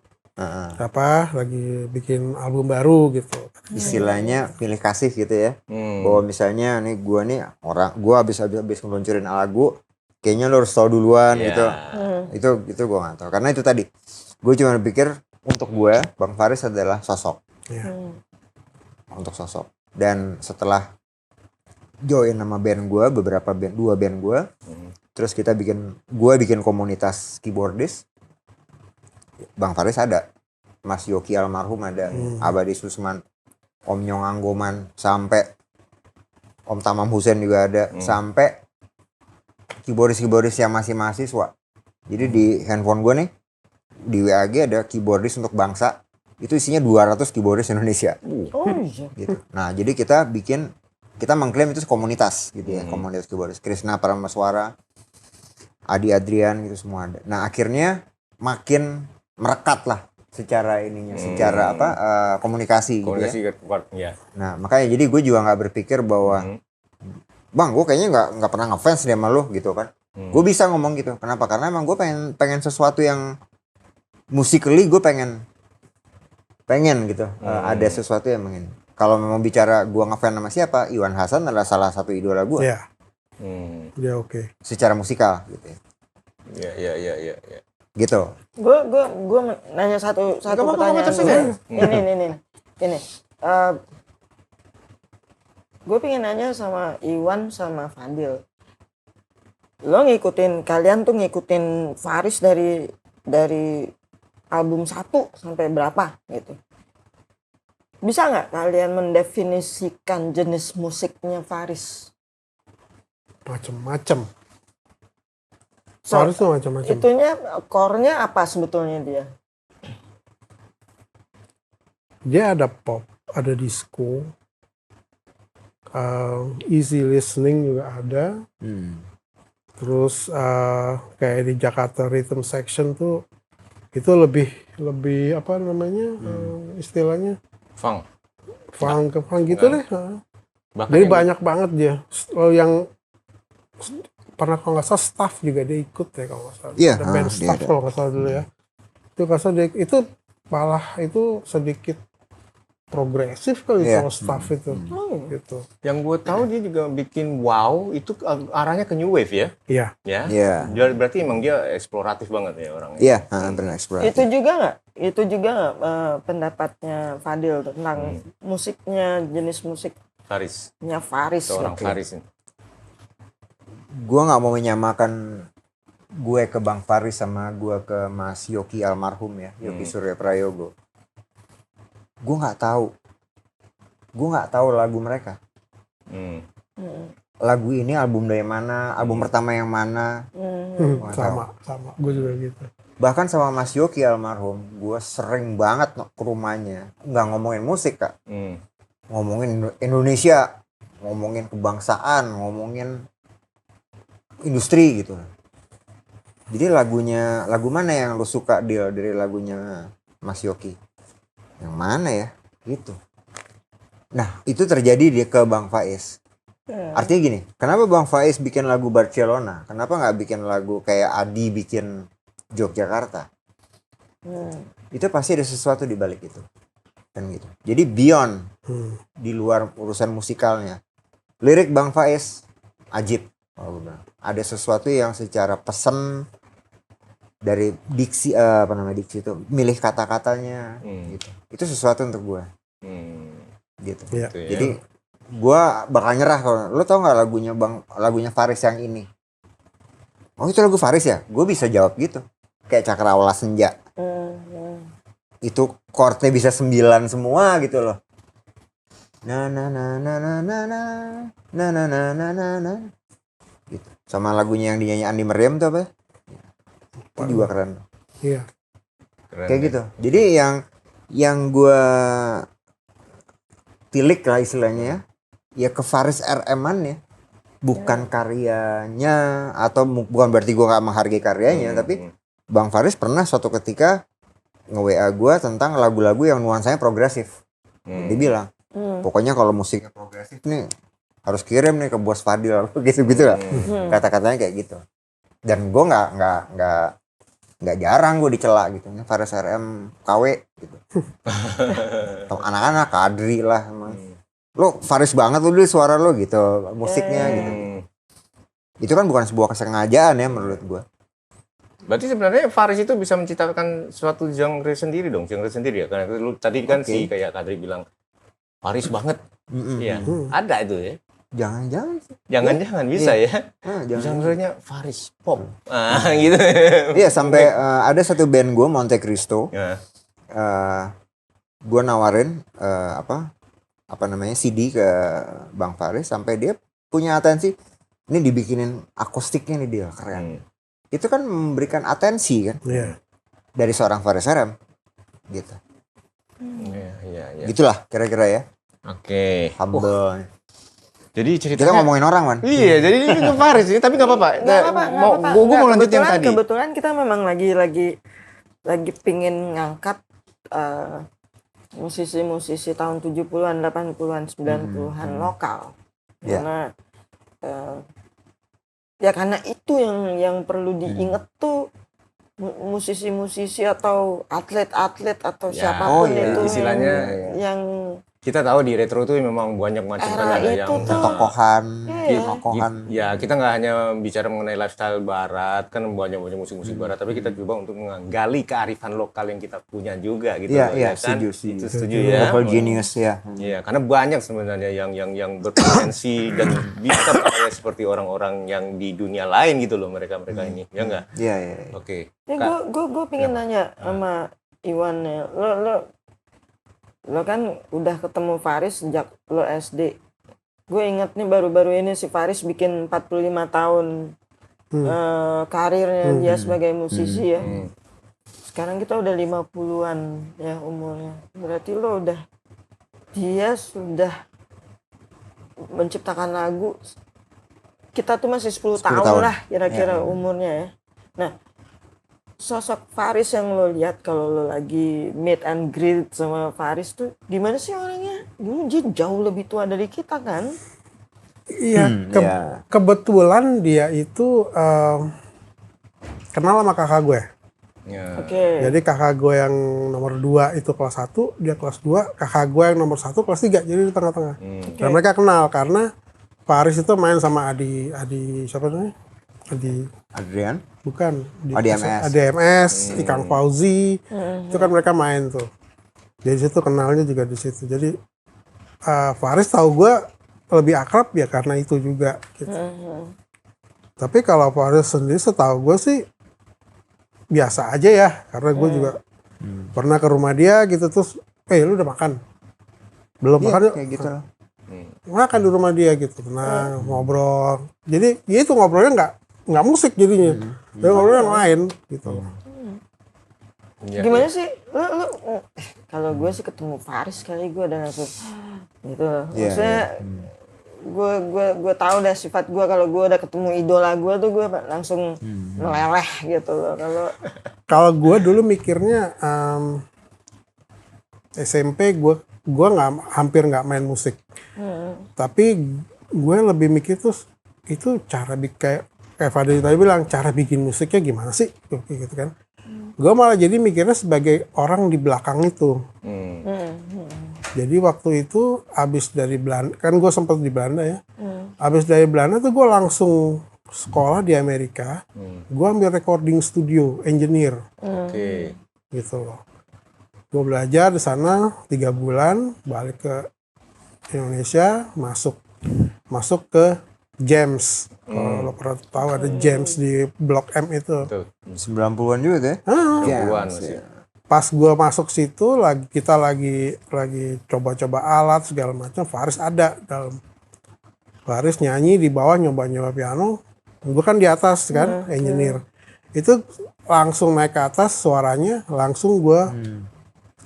lagi bikin album baru gitu. Istilahnya pilih kasih gitu ya. Bahwa misalnya nih gue habis ngeluncurin lagu, kayaknya lo harus tahu duluan gitu. Itu gue nggak tahu. Karena itu tadi gue cuma pikir untuk gue Bang Faris adalah sosok. Untuk sosok. Dan setelah join sama band gue, dua band gue, terus gue bikin komunitas keyboardist. Bang Faris ada, Mas Yoki almarhum ada, Abadi Susman, Om Nyong Anggoman, sampai Om Tamam Hussein juga ada, sampai keyboardist yang masih mahasiswa. Jadi di handphone gue nih, di WAG ada keyboardist untuk bangsa, itu isinya 200 keyboardist Indonesia. Oh iya. Gitu. Nah jadi kita mengklaim itu komunitas gitu ya, komunitas keyboardist. Krisna Paramaswara, Adi Adrian gitu semua ada. Nah akhirnya makin merekat lah secara komunikasi gitu ya. Nah makanya jadi gue juga nggak berpikir bahwa Bang gue kayaknya nggak pernah ngefans dia sama lu gitu kan. Gue bisa ngomong gitu. Kenapa? Karena emang gue pengen sesuatu yang musically gue pengen gitu. Ada sesuatu yang pengen. Kalau memang bicara gue ngefans sama siapa, Iwan Hasan adalah salah satu idola gue. Iya. Dia oke. Secara musikal gitu ya. Iya. Gitu. Gue nanya satu pertanyaan dulu. Ini. Gue pengen nanya sama Iwan sama Fadil. Kalian tuh ngikutin Faris dari album 1 sampai berapa gitu. Bisa nggak kalian mendefinisikan jenis musiknya Faris? Macem-macem. Faris tuh macem-macem. Itunya core-nya apa sebetulnya dia? Dia ada pop, ada disco, easy listening juga ada. Terus kayak di Jakarta Rhythm Section tuh itu lebih apa namanya istilahnya Funk. funk gitu deh. Bahkan Jadi yang- banyak banget dia. Yang pernah kalau nggak salah staff juga dia ikut ya kalau nggak salah. Iya, Ada band dia staff ada. kalau nggak salah dulu ya. Itu kalau salah itu malah itu sedikit progresif kali Iya. kalau staff itu. Gitu. Yang gue tahu dia juga bikin wow itu arahnya ke new wave ya. Iya. Ya. Iya. Berarti emang dia eksploratif banget ya orangnya. Iya, benar eksplorasi. Itu juga nggak pendapatnya Fadil tentang musiknya, jenis musiknya Faris, Faris? seorang gitu. Faris ini. Gue nggak mau menyamakan gue ke Bang Faris sama gue ke Mas Yoki almarhum ya, Yoki Surya Prayogo. Gue nggak tahu lagu mereka. Lagu ini album dari mana, album pertama yang mana. Nggak tahu. Sama. Gue juga gitu. Bahkan sama Mas Yoki almarhum, gue sering banget ke rumahnya. Nggak ngomongin musik Kak, ngomongin Indonesia, ngomongin kebangsaan, ngomongin industri gitu. Jadi lagu mana yang lu suka dari lagunya Mas Yoki? Yang mana ya? Gitu. Nah, itu terjadi ke Bang Faiz. Artinya gini, kenapa Bang Faiz bikin lagu Barcelona? Kenapa nggak bikin lagu kayak Adi bikin Yogyakarta? Itu pasti ada sesuatu di balik itu. Kan gitu. Jadi beyond, di luar urusan musikalnya. Lirik Bang Faiz, ajib. Ada sesuatu yang secara pesan dari diksi itu milih kata-katanya gitu. Itu sesuatu untuk gue gitu. Iya. Jadi gue bakal nyerah kalau lo tau nggak lagunya Faris yang ini. Oh itu lagu Faris ya? Gue bisa jawab gitu. Kayak Cakrawala Senja. Itu chordnya bisa 9 semua gitu loh. Na na na na na na na na na na na na na gitu. Sama lagunya yang dinyanyi Andi Meriem tuh apa? Itu juga keren. Iya. Keren, Kayak ya. gitu. Jadi yang gue tilik lah istilahnya ya ke Faris RM-an ya. Bukan karyanya atau bukan berarti gue gak menghargai karyanya, tapi Bang Faris pernah suatu ketika nge-WA gue tentang lagu-lagu yang nuansanya progresif. Dia bilang, pokoknya kalau musiknya progresif nih harus kirim nih ke Bos Fadil gitu lah. Kata-katanya kayak gitu. Dan gue nggak jarang gue dicela gitu. Ini Faris RM KW gitu. Atau anak-anak Kadri lah emang. Lo Faris banget lo dulu suara lo gitu, musiknya gitu. Itu kan bukan sebuah kesengajaan ya menurut gue. Berarti sebenarnya Faris itu bisa menciptakan suatu genre sendiri dong, genre sendiri ya. Karena lu tadi kan si kayak Kadri bilang Faris banget. Iya, ada itu ya. Jangan-jangan sih. Jangan-jangan bisa ya. Jangan. Genre-nya Faris pop. Gitu. Iya sampai ada satu band gue Monte Cristo. Ya. Gue nawarin apa namanya CD ke Bang Faris sampai dia punya atensi. Ini dibikinin akustiknya nih dia keren. Itu kan memberikan atensi kan Iya. dari seorang Faris RM gitu. Iya. Gitulah kira-kira ya. Oke. Humble. Jadi Kita ceritanya ngomongin orang man. Iya, jadi ini ke Faris ini tapi nggak apa-apa. Gue mau lanjut yang tadi. Kebetulan kita memang lagi pingin ngangkat musisi-musisi tahun 70-an, 80-an, 90-an lokal. Karena karena itu yang perlu diingat tuh musisi-musisi atau atlet-atlet atau siapapun itu istilahnya, yang kita tahu di retro tuh memang banyak macam kan, ada itu yang tuh. tokohan. ya kita nggak hanya bicara mengenai lifestyle barat, kan banyak musik-musik barat, tapi kita coba untuk menggali kearifan lokal yang kita punya juga gitu Iya, loh, iya, ya kan? setuju. Itu setuju ya. Local genius ya. Iya, karena banyak sebenarnya yang berpotensi dan bisa berkarya seperti orang-orang yang di dunia lain gitu loh, mereka ini, ya nggak? Iya, iya. Oke. Ini gue pengen nanya sama Iwan ya. Lo kan udah ketemu Faris sejak lo SD. Gue inget nih baru-baru ini si Faris bikin 45 tahun karirnya dia sebagai musisi ya. Sekarang kita udah 50-an ya umurnya. Berarti dia sudah menciptakan lagu. Kita tuh masih 10 tahun lah kira-kira umurnya ya. Nah, sosok Faris yang lo lihat kalau lo lagi meet and greet sama Faris tuh gimana sih orangnya? Dulu dia jauh lebih tua dari kita kan? Iya, iya. kebetulan dia itu kenal sama kakak gue. Ya. Oke. Jadi kakak gue yang nomor 2 itu kelas 1, dia kelas 2, kakak gue yang nomor 1 kelas 3, jadi di tengah-tengah. Dan mereka kenal karena Faris itu main sama Adi siapa namanya? Adrian? Bukan. ADMS. ADMS, Ikang Fauzi, itu kan mereka main tuh. Jadi situ kenalnya juga di situ. Jadi Faris tahu gue lebih akrab ya karena itu juga. Gitu. Tapi kalau Faris sendiri setahu gue sih biasa aja ya, karena gue juga pernah ke rumah dia gitu terus, lu udah makan? Belum makan yuk? Kayak gitu lah. Makan di rumah dia gitu, tenang, ngobrol. Jadi ya itu ngobrolnya nggak musik jadinya, dan ngobrol yang lain gitu. Ya, Gimana sih? Lu kalau gue sih ketemu Faris kali gue udah langsung gitu. Maksudnya gue tahu dah sifat gue kalau gue udah ketemu idola gue tuh gue langsung meleleh gitu loh. Kalau gue dulu mikirnya SMP gue hampir nggak main musik, tapi gue lebih mikir tuh itu cara kayak Fadil tadi bilang cara bikin musiknya gimana sih gitu kan. Gue malah jadi mikirnya sebagai orang di belakang itu. Jadi waktu itu abis dari Belanda, kan gue sempat di Belanda ya. Abis dari Belanda tuh gue langsung sekolah di Amerika. Gue ambil recording studio, engineer. Oke. Gitu loh. Gue belajar di sana 3 bulan, balik ke Indonesia, masuk ke James. Kalau lo pernah tahu ada James di Blok M itu. Betul. 90-an juga tuh ya? Perempuan masih. Pas gue masuk situ kita lagi coba-coba alat segala macam. Faris ada dalam. Faris nyanyi di bawah nyoba-nyoba piano. Gue kan di atas kan, engineer. Itu langsung naik ke atas suaranya, langsung gue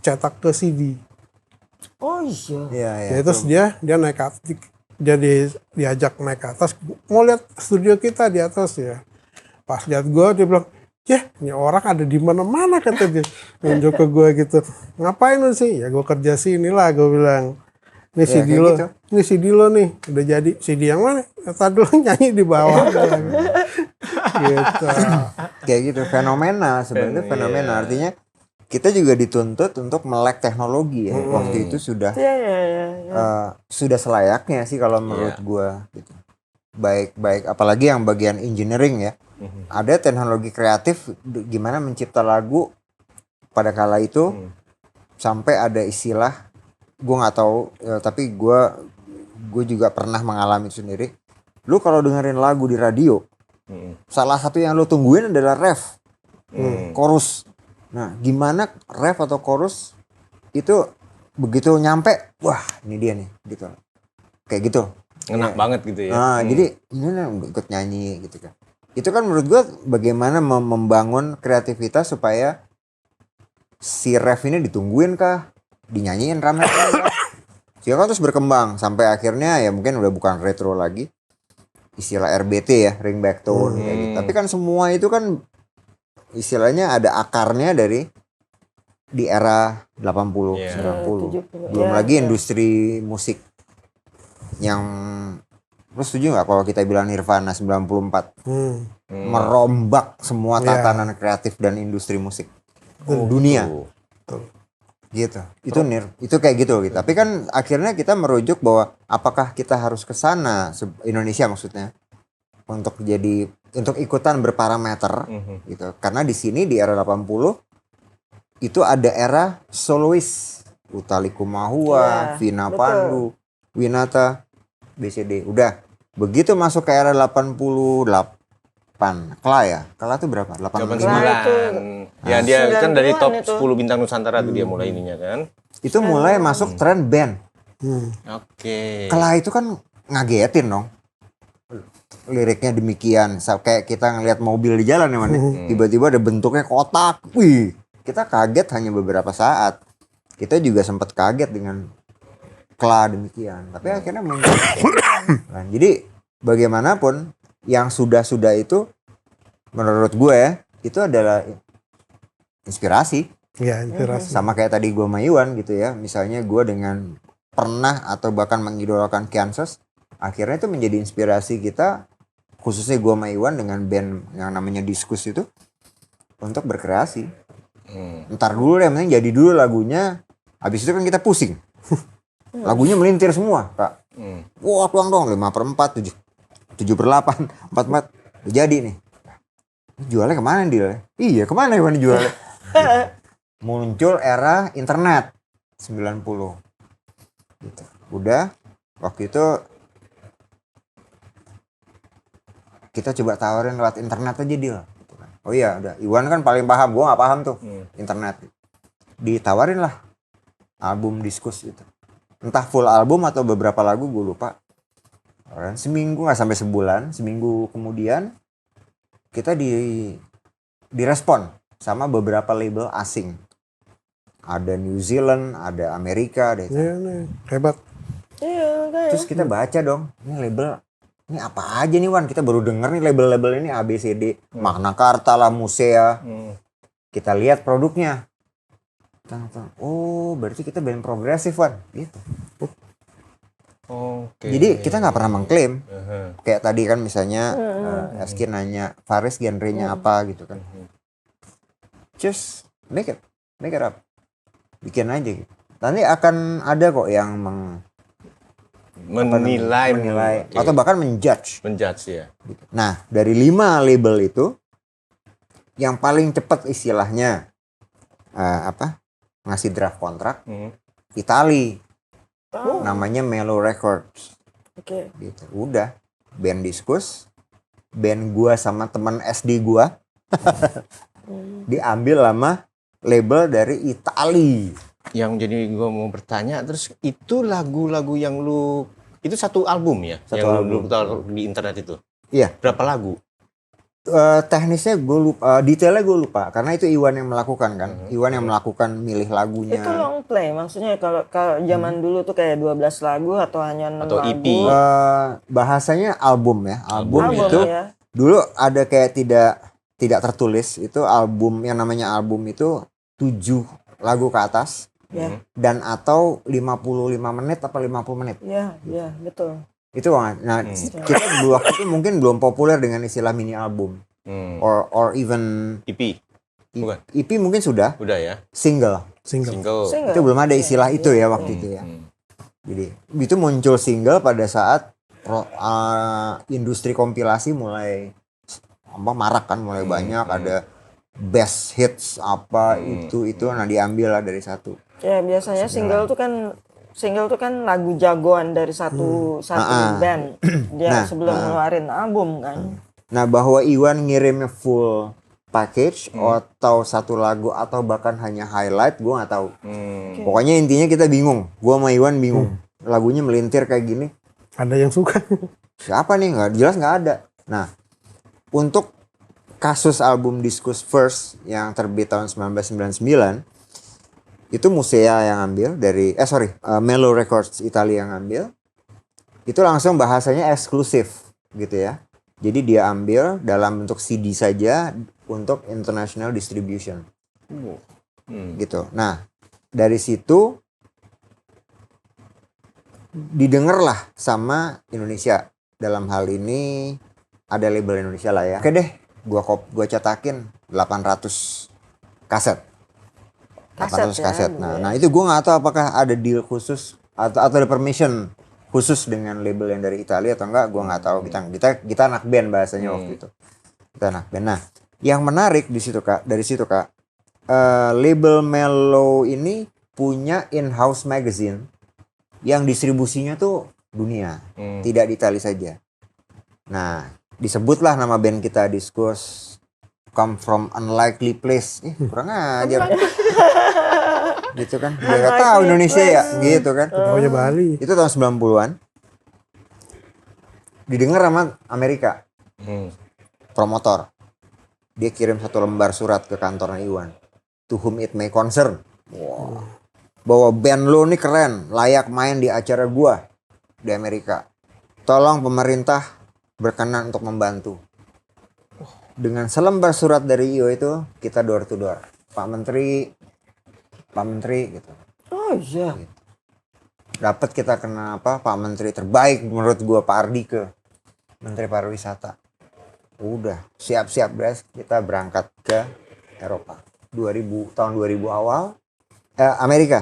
cetak ke CD. Oh iya. Iya, iya. Ya, terus dia naik ke atas, jadi diajak naik ke atas, mau lihat studio kita di atas ya. Pas lihat gue dia bilang, ini orang ada di mana-mana kata dia, nunjuk ke gue gitu. Ngapain lu sih? Ya gue kerja sini lah, gue bilang. Ini CD lo, gitu. ini CD lo nih, udah jadi. CD yang mana? Tadi lo nyanyi di bawah. Gitu. Kayak gitu, fenomena sebenarnya fenomena. Artinya kita juga dituntut untuk melek teknologi ya. Waktu itu sudah sudah selayaknya sih kalau menurut gua gitu. Baik apalagi yang bagian engineering ya. Ada teknologi kreatif gimana mencipta lagu pada kala itu sampai ada istilah gua nggak tahu tapi gua juga pernah mengalami itu sendiri. Lu kalau dengerin lagu di radio, salah satu yang lu tungguin adalah ref, chorus. Nah, gimana ref atau chorus itu begitu nyampe, wah ini dia nih, gitu. Kayak gitu. Ngena banget gitu ya. Nah, jadi ini ikut nyanyi gitu kan. Itu kan menurut gua bagaimana membangun kreativitas supaya si ref ini ditungguin kah, dinyanyiin rame-rame kah. Sehingga kan terus berkembang sampai akhirnya ya mungkin udah bukan retro lagi. Istilah RBT ya, ring back tone kayak gitu. Tapi kan semua itu kan istilahnya ada akarnya dari di era 80, 90. Belum lagi industri musik yang lu setuju nggak kalau kita bilang Nirvana 94 merombak semua tatanan kreatif dan industri musik dunia. gitu. Itu kayak gitu. Tapi kan akhirnya kita merujuk bahwa apakah kita harus ke sana, Indonesia maksudnya, untuk ikutan berparameter gitu. Karena di sini di era 80 itu ada era solois, Utha Likumahua, Vina betul. Pandu, Winata, BCD. Udah. Begitu masuk ke era 88. Kala tuh berapa? 89. 89. Ya dia kan dari 90-an top itu. 10 bintang Nusantara tuh dia mulai ininya kan. Itu mulai masuk tren band. Oke. Kala itu kan ngagetin dong. Liriknya demikian. Kayak kita ngelihat mobil di jalan ya man. Tiba-tiba ada bentuknya kotak. Wih, kita kaget hanya beberapa saat. Kita juga sempat kaget dengan Kla demikian. Tapi akhirnya muncul. Nah, jadi bagaimanapun yang sudah-sudah itu menurut gue itu adalah inspirasi. Ya, inspirasi. Sama kayak tadi gue sama Iwan gitu ya. Misalnya gue dengan pernah atau bahkan mengidolakan Kansas, akhirnya itu menjadi inspirasi kita, khususnya gue sama Iwan dengan band yang namanya Diskus itu, untuk berkreasi. Ntar dulu deh, mending jadi dulu lagunya. Habis itu kan kita pusing. Lagunya melintir semua, Kak. Wah, tuang dong 5/4, 7/8, 4/4. Jadi nih. Jualnya kemana dia? Iya, kemana Iwan jualnya? Muncul era internet 90. Gitu. Udah, waktu itu kita coba tawarin lewat internet aja deal. Gitu kan. Oh iya, udah. Iwan kan paling paham, gua nggak paham tuh internet. Ditawarin lah album Diskus gitu. Entah full album atau beberapa lagu gue lupa. Dan seminggu nggak sampai sebulan, seminggu kemudian kita direspon sama beberapa label asing. Ada New Zealand, ada Amerika, ada itu. Iya nih, hebat. Iya, kayak. Terus kita baca dong, ini label, ini apa aja nih Wan? Kita baru denger nih label-label ini ABCD, Magna Carta lah, Musea. Kita lihat produknya. Oh, berarti kita band progresif Wan, gitu. Oke. Jadi kita nggak pernah mengklaim. Kayak tadi kan misalnya Eski nanya Faris genrenya apa gitu kan. Just make it up. Bikin aja gitu. Nanti akan ada kok yang menilai Oke. atau bahkan menjudge. Menjudge ya. Nah, dari 5 label itu yang paling cepat istilahnya ngasih draft kontrak Itali. Namanya Melo Records. Oke. Gitu. Udah, band Diskus, band gua sama teman SD gua diambil sama label dari Itali. Yang jadi gue mau bertanya, terus itu lagu-lagu yang lu itu satu album ya? Satu yang album. lu taruh di internet itu? Iya. Berapa lagu? Teknisnya gue lupa, detailnya gue lupa karena itu Iwan yang melakukan kan. Iwan yang melakukan milih lagunya. Itu long play maksudnya kalau zaman dulu tuh kayak 12 lagu atau hanya 6 Atau lagu. EP. Bahasanya album ya. Album Album itu ya. dulu ada kayak tidak tertulis, itu album yang namanya album itu 7 lagu ke atas. Ya. Dan atau 55 menit apa 50 menit. Ya, betul. Itu banget. Nah, kita waktu itu mungkin belum populer dengan istilah mini album or even EP. Bukan. EP mungkin sudah. Udah ya. Single. Single. Itu belum ada istilah itu ya waktu itu ya. Jadi itu muncul single pada saat industri kompilasi mulai marak kan, mulai banyak ada best hits apa itu nah diambil lah dari satu. Ya biasanya single tuh kan lagu jagoan dari satu band dia sebelum ngeluarin album kan. Nah, bahwa Iwan ngirimnya full package atau satu lagu atau bahkan hanya highlight, gue nggak tahu. Pokoknya intinya kita bingung. Gue sama Iwan bingung. Lagunya melintir kayak gini. Ada yang suka. Siapa nih? Nggak jelas, nggak ada. Nah, untuk kasus album Diskus First yang terbit tahun 1999 itu Musea yang ambil dari Melo Records Italia yang ambil. Itu langsung bahasanya eksklusif gitu ya. Jadi dia ambil dalam bentuk CD saja untuk international distribution. Gitu. Nah, dari situ didengarlah sama Indonesia. Dalam hal ini ada label Indonesia lah ya. Oke deh, gua cetakin 800 kaset. 800 Kaset ya, kaset. Nah itu gue nggak tahu apakah ada deal khusus atau ada permission khusus dengan label yang dari Italia atau enggak, gue nggak tahu. Kita anak band bahasanya waktu itu. Kita anak band. Nah, yang menarik di situ Kak, label Mellow ini punya in-house magazine yang distribusinya tuh dunia, tidak di Italia saja. Nah, disebutlah nama band kita Discuss, Come From Unlikely Place. Kurang ajar. Gitu kan. Dia nggak tahu Indonesia ya, gitu kan. Pokoknya Bali. Itu tahun 90-an. Didengar sama Amerika. Promotor. Dia kirim satu lembar surat ke kantornya Iwan. To whom it may concern. Wow. Bahwa band lo nih keren, layak main di acara gua di Amerika. Tolong pemerintah berkenan untuk membantu. Dengan selembar surat dari IO itu, kita door to door. Pak Menteri gitu. Oh iya. Dapat kita kena apa? Pak Menteri terbaik menurut gua, Pak Ardike, Menteri Pariwisata. Udah siap-siap guys, kita berangkat ke Eropa. Tahun 2000 awal. Amerika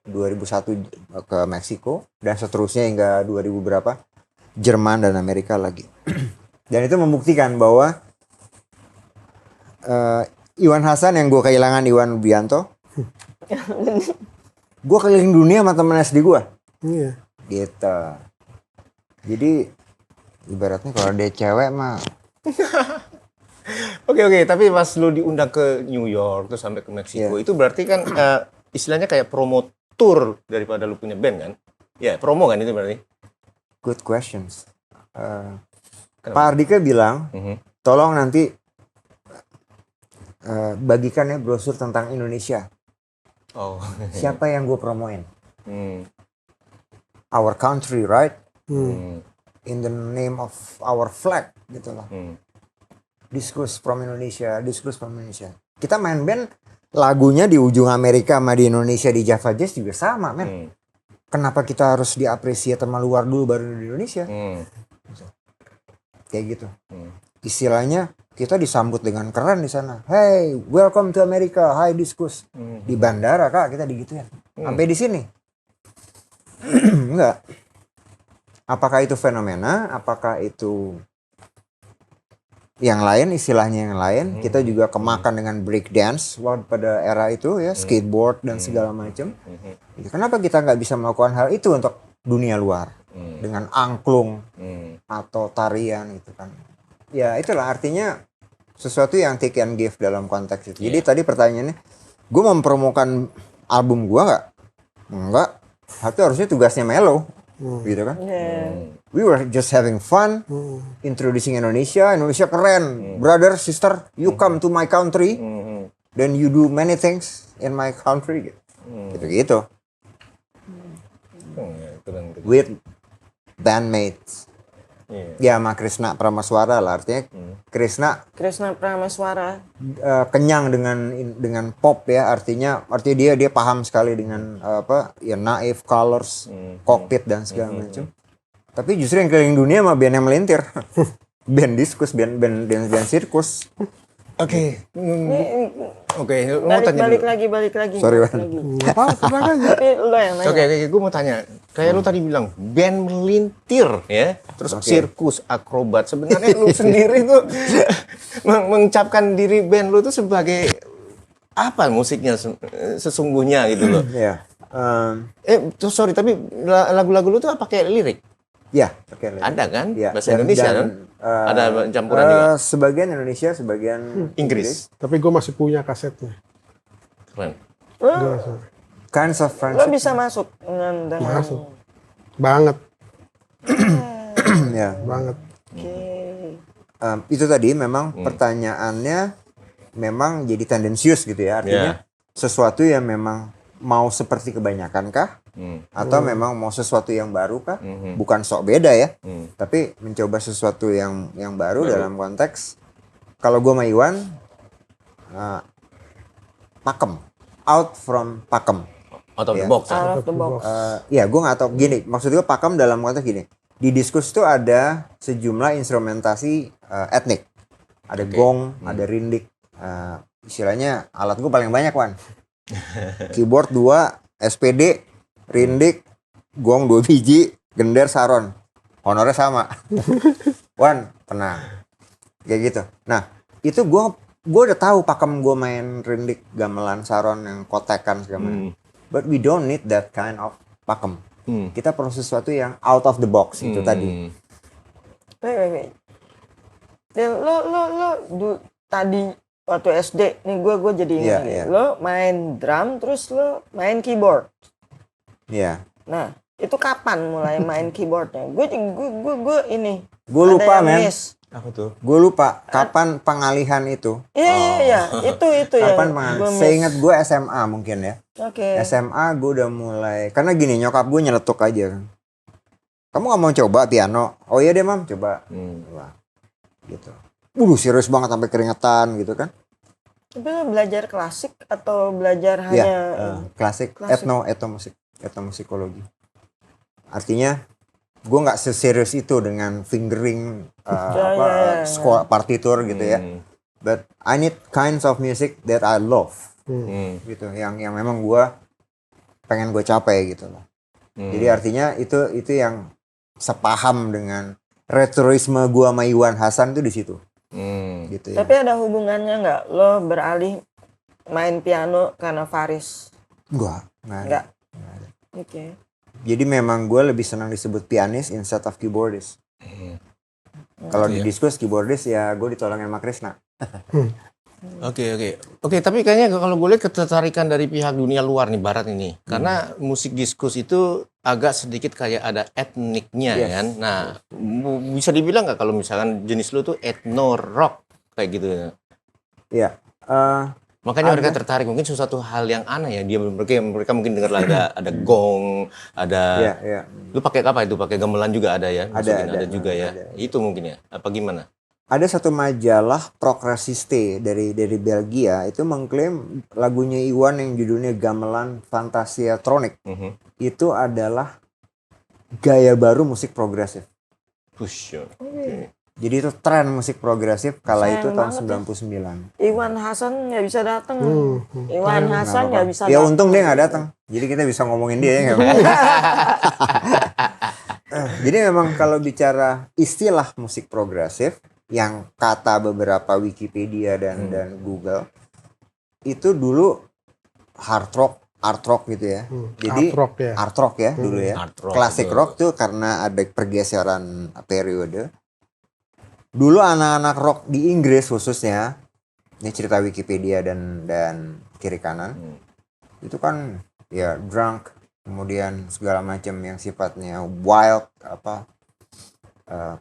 2001 ke Meksiko dan seterusnya hingga 2000 berapa, Jerman dan Amerika lagi. Dan itu membuktikan bahwa Iwan Hasan yang gue kehilangan, Iwan Bianto, gue keliling dunia sama temen SD gue. Iya. Gitu. Jadi ibaratnya kalau dia cewek mah. Oke, tapi pas lu diundang ke New York terus sampai ke Meksiko, itu berarti kan istilahnya kayak promo tour daripada lu punya band kan? Ya, promo kan itu berarti? Good questions. Pak Ardika bilang, tolong nanti bagikan ya brosur tentang Indonesia. Oh. Siapa yang gue promoin? Our country, right? In the name of our flag, gitu lah. Discuss from Indonesia. Kita main band, lagunya di ujung Amerika sama di Indonesia di Java Jazz juga sama, men. Kenapa kita harus diapresiasi sama luar dulu baru di Indonesia? Kayak gitu. Istilahnya kita disambut dengan keren di sana. Hey, welcome to America. Hi, Discuss. Di bandara Kak, kita digituin. Sampai di sini. Enggak. Apakah itu fenomena? Apakah itu yang lain, istilahnya yang lain? Kita juga kemakan dengan break dance pada era itu ya, skateboard dan segala macam. Kenapa kita nggak bisa melakukan hal itu untuk dunia luar dengan angklung atau tarian itu kan? Ya itulah artinya sesuatu yang take and give dalam konteks itu. Jadi tadi pertanyaannya, gue mempromokan album gue nggak? Enggak. Itu harusnya tugasnya Mellow, gitu kan? We were just having fun, introducing Indonesia keren, brother, sister, you come to my country, then you do many things in my country, gitu. With bandmates. Ya sama Krishna Pramaswara lah, artinya Krishna Pramaswara kenyang dengan pop ya, artinya dia paham sekali dengan Naif, Colors, Cockpit dan segala macam. Tapi justru yang keliling dunia mah band yang melintir. Band Discuss, band sirkus. Oke, mau tanya balik lagi. Sorry, Wan. Apa? Tenang aja. Tapi lo yang nanya. Oke, gue mau tanya. Kayak lu tadi bilang band melintir ya, terus sirkus, akrobat. Sebenarnya lu sendiri tuh mengucapkan diri band lu tuh sebagai apa musiknya sesungguhnya gitu loh. Iya. Sorry, tapi lagu-lagu lu tuh pakai lirik? Ya, pakai lirik. Ada kan? Ya, Bahasa Indonesia kan? Ada campuran juga. Sebagian Indonesia, sebagian Inggris. Tapi gue masih punya kasetnya. Keren. Kinds of Lo friendship. bisa masuk dengan Masuk. Banget. Ya. Banget. Itu tadi memang pertanyaannya memang jadi tendensius gitu ya, artinya sesuatu yang memang mau seperti kebanyakan kah? Atau memang mau sesuatu yang baru kah? Bukan sok beda ya, tapi mencoba sesuatu yang baru dalam konteks. Kalau gue sama Iwan, pakem, out from pakem. Out of the Ya. box. out of the box. Ya gue nggak tahu gini, maksud gue pakem dalam konteks gini. Di Discuss tuh ada sejumlah instrumentasi etnik, ada gong, ada rindik. Istilahnya alat gue paling banyak, Wan. Keyboard 2, SPD, rindik, gong 2 biji, gender saron. Honornya sama. Wan, tenang. Kayak gitu. Nah, itu gue udah tahu pakem gue main rindik, gamelan, saron yang kotekan segala macam. But we don't need that kind of pakem. Kita perlu sesuatu yang out of the box itu tadi. Wait. Lo tadi waktu SD nih gue jadi ingat nih. Lo main drum terus lo main keyboard. Iya. Nah, itu kapan mulai main keyboardnya? Gue ini. Gue lupa, men. Apa tuh? Gue lupa kapan pengalihan itu. Iya, itu Kapan yang pengalihan? Seingat gue SMA mungkin ya. Oke. SMA gue udah mulai, karena gini, nyokap gue nyeletuk aja. Kamu gak mau coba piano? Oh iya deh mam, coba. Wah, gitu. Serius banget sampai keringetan gitu kan. Tapi lo belajar klasik atau belajar hanya klasik. Etnomusikologi. Artinya gue nggak seserius itu dengan fingering partitur gitu ya. But I need kinds of music that I love. Gitu, yang memang gue pengen gue capai gitu loh. Jadi artinya itu yang sepaham dengan retroisme gue sama Iwan Hasan tuh di situ. Gitu ya. Tapi ada hubungannya nggak lo beralih main piano karena Faris? Enggak. Oke. Jadi memang gue lebih senang disebut pianis instead of keyboardist. Kalau di diskus keyboardist ya gue ditolongin sama Krisna. Oke, tapi kayaknya kalau gue lihat ketertarikan dari pihak dunia luar nih, barat ini. Karena musik diskus itu agak sedikit kayak ada etniknya kan. Nah, bisa dibilang nggak kalau misalkan jenis lu tuh ethno rock kayak gitu ya? Iya. Makanya mereka tertarik, mungkin sesuatu hal yang aneh ya. Mereka mungkin dengar lah ada gong, ada. Iya. Lu pakai apa itu? Pakai gamelan juga ada ya? Ada juga ya. Ada. Itu mungkin ya. Apa gimana? Ada satu majalah progresiste dari Belgia itu mengklaim lagunya Iwan yang judulnya Gamelan Fantasiatronic itu adalah gaya baru musik progresif. Jadi itu tren musik progresif kala itu tahun 99. Iwan Hasan nggak bisa datang. Iwan Hasan nggak bisa. Ya untung dia nggak datang. Jadi kita bisa ngomongin dia ya. Jadi memang kalau bicara istilah musik progresif yang kata beberapa Wikipedia dan Google itu dulu art rock gitu ya. Jadi art rock ya dulu ya. Classic rock tuh karena ada pergeseran periode. Dulu anak-anak rock di Inggris khususnya, ini cerita Wikipedia dan kiri kanan. Itu kan ya drunk, kemudian segala macam yang sifatnya wild,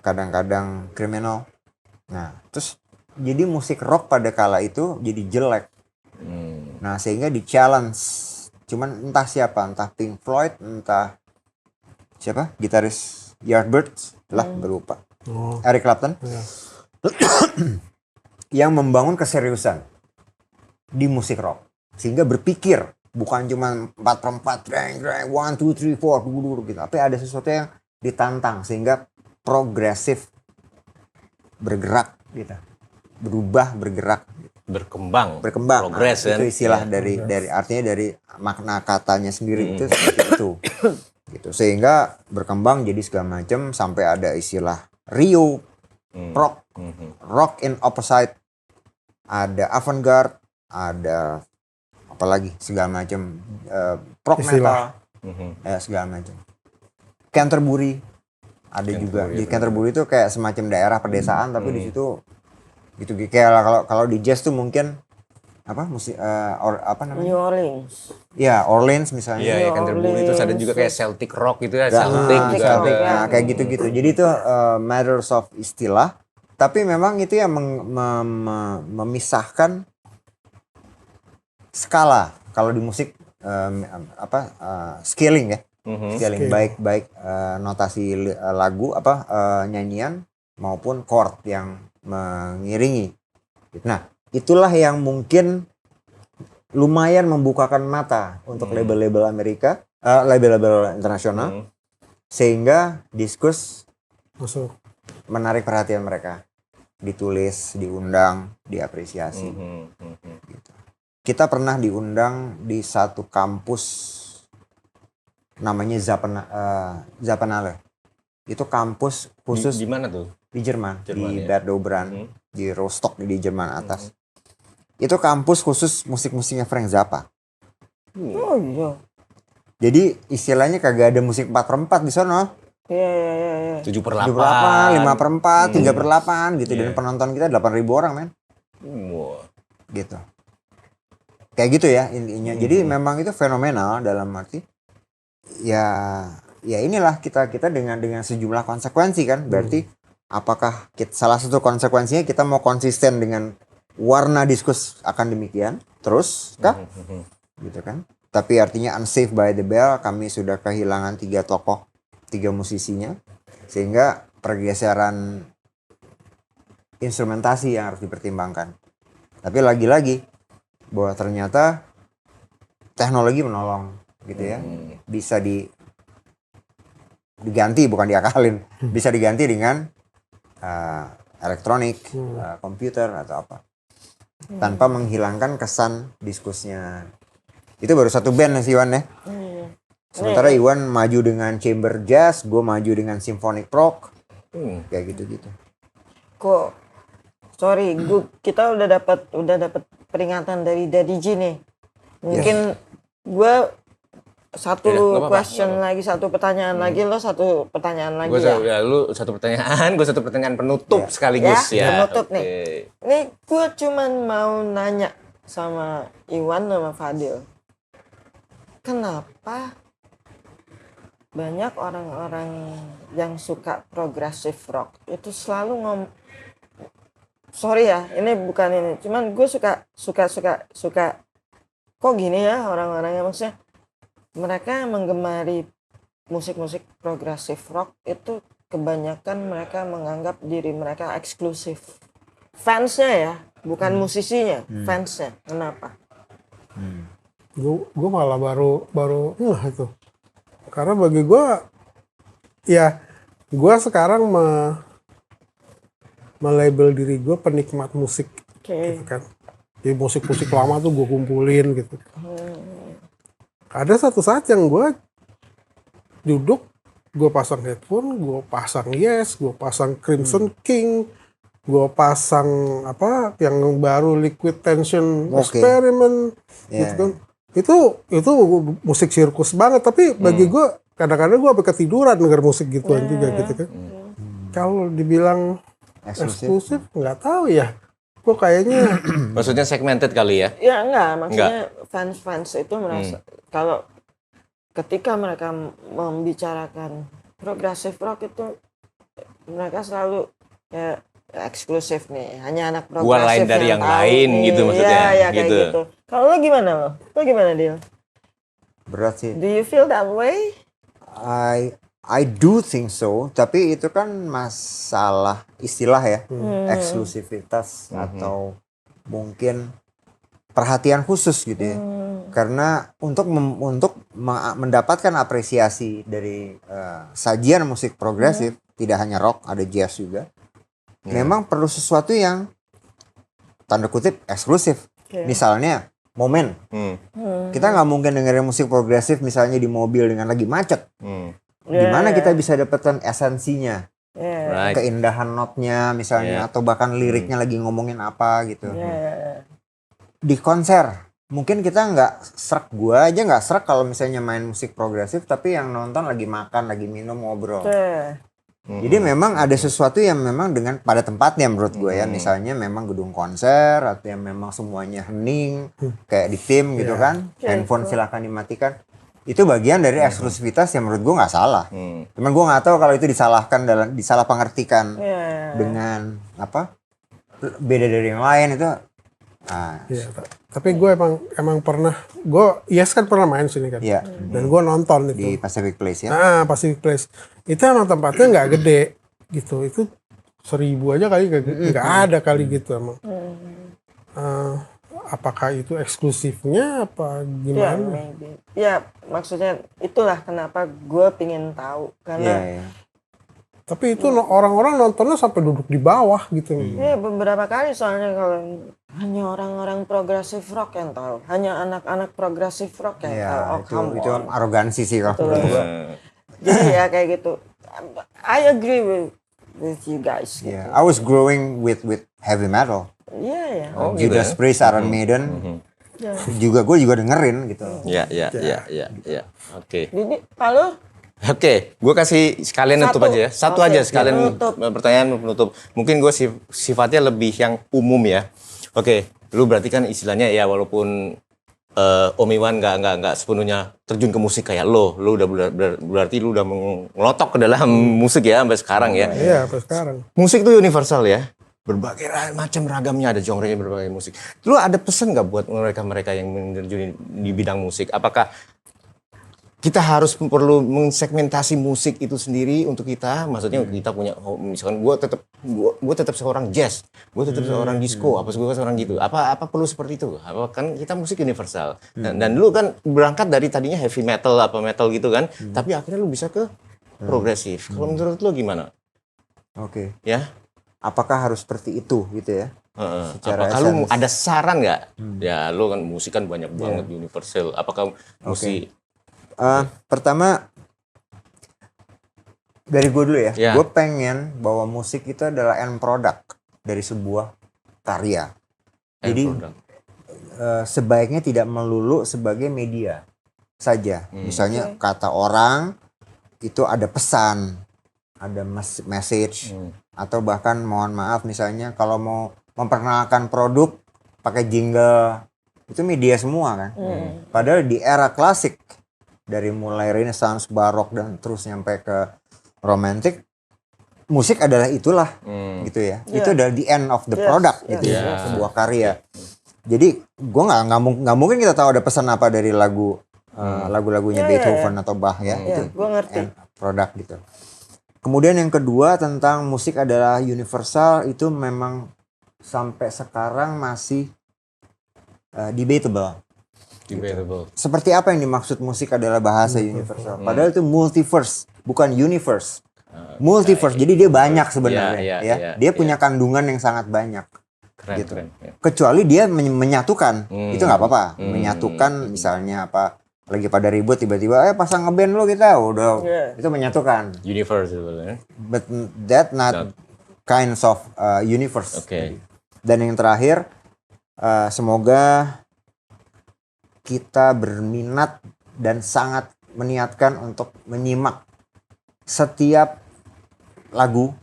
kadang-kadang kriminal. Nah, terus jadi musik rock pada kala itu jadi jelek. Nah, sehingga di challenge. Cuman entah siapa, entah Pink Floyd, entah siapa, gitaris Yardbirds, berupa. Eric Clapton. Yang membangun keseriusan di musik rock. Sehingga berpikir, bukan cuma 4/4, 1, 2, 3, 4, gitu. Tapi ada sesuatu yang ditantang sehingga progresif, bergerak gitu, bergerak, berkembang, progres kan? Itu istilah dari artinya dari makna katanya sendiri itu seperti itu, gitu. Sehingga berkembang jadi segala macam sampai ada istilah Rio, rock in opposite, ada avant-garde, ada apalagi segala macam, prog metal, segala macam. Canterbury. Ada juga di Canterbury itu kayak semacam daerah pedesaan tapi di situ gitu kayak kalau di jazz tuh mungkin apa namanya? New Orleans. Ya, Orleans misalnya. Iya, Canterbury itu ada juga kayak Celtic rock gitu ya, Celtic juga. Nah, kayak gitu-gitu. Jadi itu matters of istilah, tapi memang itu yang memisahkan skala. Kalau di musik scaling ya. Scaling baik notasi lagu nyanyian maupun chord yang mengiringi. Nah, itulah yang mungkin lumayan membukakan mata untuk label-label Amerika, label-label internasional, sehingga diskus menarik perhatian mereka, ditulis, diundang, diapresiasi. Gitu. kita pernah diundang di satu kampus namanya Zapanale. Itu kampus khusus Di mana tuh? di Jerman, Jerman, di ya. Bad Doberan, di Rostock di Jerman atas. Itu kampus khusus musik-musiknya Frank Zappa. Oh iya. Jadi istilahnya kagak ada musik 4/4 di sono. Iya. 7/8, 5/4, 3/8 gitu. Dan Iya. penonton kita 8.000 orang, men. Wah. Gitu. Kayak gitu ya intinya. Jadi memang itu fenomenal dalam arti ya inilah kita dengan sejumlah konsekuensi kan. Berarti apakah salah satu konsekuensinya kita mau konsisten dengan warna diskus akan demikian terus kah? Gitu kan. Tapi artinya Unsafe by the Bell kami sudah kehilangan 3 tokoh, 3 musisinya, sehingga pergeseran instrumentasi yang harus dipertimbangkan. Tapi lagi-lagi bahwa ternyata teknologi menolong gitu ya, bisa diganti bukan diakalin, bisa diganti dengan elektronik, komputer atau apa, tanpa menghilangkan kesan diskusnya. Itu baru satu band sih Iwan ya. Sementara Iwan maju dengan chamber jazz, gue maju dengan symphonic rock, kayak gitu-gitu. Kok sorry, kita udah dapat peringatan dari Daddy G nih. Mungkin gue satu Nggak apa-apa, question lagi, satu pertanyaan lagi, lo satu pertanyaan lagi Lu satu pertanyaan, gue satu pertanyaan penutup sekaligus Ya, ya. penutup nih. Oke. Ini gue cuman mau nanya sama Iwan sama Fadil. Kenapa banyak orang-orang yang suka progressive rock itu selalu sorry ya, ini bukan ini, cuman gue suka kok gini ya orang-orangnya, maksudnya mereka menggemari musik-musik progressive rock itu kebanyakan mereka menganggap diri mereka eksklusif. Fansnya ya, bukan musisinya, fansnya. Kenapa? Gue malah baru itu. Karena bagi gue, ya gue sekarang melabel diri gue penikmat musik, Oke. gitu kan. Jadi musik-musik lama tuh gue kumpulin gitu. Ada satu saat yang gue duduk, gue pasang headphone, gue pasang Yes, gue pasang Crimson King, gue pasang apa yang baru Liquid Tension Experiment, gitu kan. Itu musik sirkus banget, tapi bagi gue kadang-kadang gue sampai ketiduran denger musik gituan juga gitu kan. Kalau dibilang eksklusif nggak tahu ya. Gue kayaknya Maksudnya segmented kali ya? Ya enggak, maksudnya fans itu merasa kalau ketika mereka membicarakan progressive rock itu mereka selalu ya eksklusif nih, hanya anak progresif Gua lain dari yang tahu lain nih. gitu maksudnya. Ya kayak Gitu. gitu. Kalau lo gimana lo? Lo gimana Dil? Berat sih. Do you feel that way? I do think so, tapi itu kan masalah istilah ya, eksklusivitas atau mungkin perhatian khusus gitu ya. Karena untuk mendapatkan apresiasi dari sajian musik progresif, tidak hanya rock, ada jazz juga. Memang perlu sesuatu yang tanda kutip eksklusif. Misalnya momen. Kita nggak mungkin dengerin musik progresif misalnya di mobil dengan lagi macet. Gimana kita bisa dapatkan esensinya, Right. keindahan notnya misalnya, atau bahkan liriknya lagi ngomongin apa gitu. Di konser mungkin kita nggak serak, gua aja nggak serak kalau misalnya main musik progresif tapi yang nonton lagi makan, lagi minum, ngobrol. Jadi memang ada sesuatu yang memang dengan pada tempatnya menurut gue ya. Misalnya memang gedung konser atau yang memang semuanya hening kayak di tim gitu kan. Handphone silahkan dimatikan. Itu bagian dari eksklusivitas yang menurut gue nggak salah. Cuman gue nggak tahu kalau itu disalah pengertikan dengan apa beda dari yang lain itu. ya, tapi gue emang pernah, Yes kan pernah main sini kan. Iya. Dan gue nonton itu. Di Pacific Place ya. Nah, Pacific Place. Itu emang tempatnya nggak gede gitu. Itu 1.000 aja kali nggak ada kali gitu emang. Apakah itu eksklusifnya apa Ya, gimana? maybe. Ya, maksudnya itulah kenapa gue pingin tahu karena Tapi itu orang-orang nontonnya sampai duduk di bawah gitu. Iya, beberapa kali soalnya kalau hanya orang-orang progresif rock yang tahu, hanya anak-anak progresif rock yang tahu. Ya, Oh, come itu on. arogansi sih kalau menurut gua. Jadi ya kayak gitu. I agree with you guys. Yeah, I was growing with heavy metal. Iya ya. Oh, gitu Judas ya? Priest, Iron Maiden. Gue juga dengerin gitu. Ya. Oke. Jadi, Palu, Oke, gue kasih sekalian Satu. nutup aja ya. Satu Oke, aja sekalian penutup. pertanyaan penutup. Mungkin gue sifatnya lebih yang umum ya. Oke, lu berarti kan istilahnya ya walaupun Om Iwan nggak sepenuhnya terjun ke musik kayak lo udah berarti lu udah ngelotok ke dalam musik ya sampai sekarang ya. Iya, sampai sekarang. Musik tuh universal ya. Berbagai macam ragamnya, ada genre-nya berbagai musik. Lu ada pesan nggak buat mereka-mereka yang menerjun di bidang musik? Apakah kita harus perlu mensegmentasi musik itu sendiri untuk kita? Maksudnya kita punya, misalkan gue tetap seorang jazz, gue tetap seorang disco, apa gue seorang gitu. Apa perlu seperti itu? Apa kan kita musik universal. Dan lu kan berangkat dari tadinya heavy metal apa metal gitu kan, tapi akhirnya lu bisa ke progresif. Kalau menurut lu gimana? Oke. Ya. Apakah harus seperti itu gitu ya? Secara Apakah lu essence. ada saran nggak? Ya lu kan musik kan banyak banget universal. Apakah musik? Pertama dari gue dulu ya. Ya. Gue pengen bahwa musik itu adalah end product dari sebuah karya. Jadi sebaiknya tidak melulu sebagai media saja. Misalnya kata orang itu ada pesan, ada message, atau bahkan mohon maaf misalnya kalau mau memperkenalkan produk pakai jingle, itu media semua kan. Padahal di era klasik dari mulai Renaissance, Barok dan terus nyampe ke romantic, musik adalah itulah gitu ya. Itu adalah the end of the product gitu ya, sebuah karya. Jadi gue nggak mungkin kita tahu ada pesan apa dari lagu-lagunya Beethoven atau Bach ya. Itu gue ngerti. end product gitu. Kemudian yang kedua tentang musik adalah universal, itu memang sampai sekarang masih debatable. Debatable. Seperti apa yang dimaksud musik adalah bahasa universal? Padahal itu multiverse, bukan universe. Multiverse, jadi dia banyak sebenarnya. Iya, Dia punya kandungan yang sangat banyak. Keren, Gitu. keren. Ya. Kecuali dia menyatukan, itu nggak apa-apa. Menyatukan misalnya apa? Lagi pada ribut tiba-tiba pasang ngeband lo kita udah itu menyatukan. Universe sebenarnya. But that not kinds of universe. Oke. Dan yang terakhir semoga kita berminat dan sangat meniatkan untuk menyimak setiap lagu,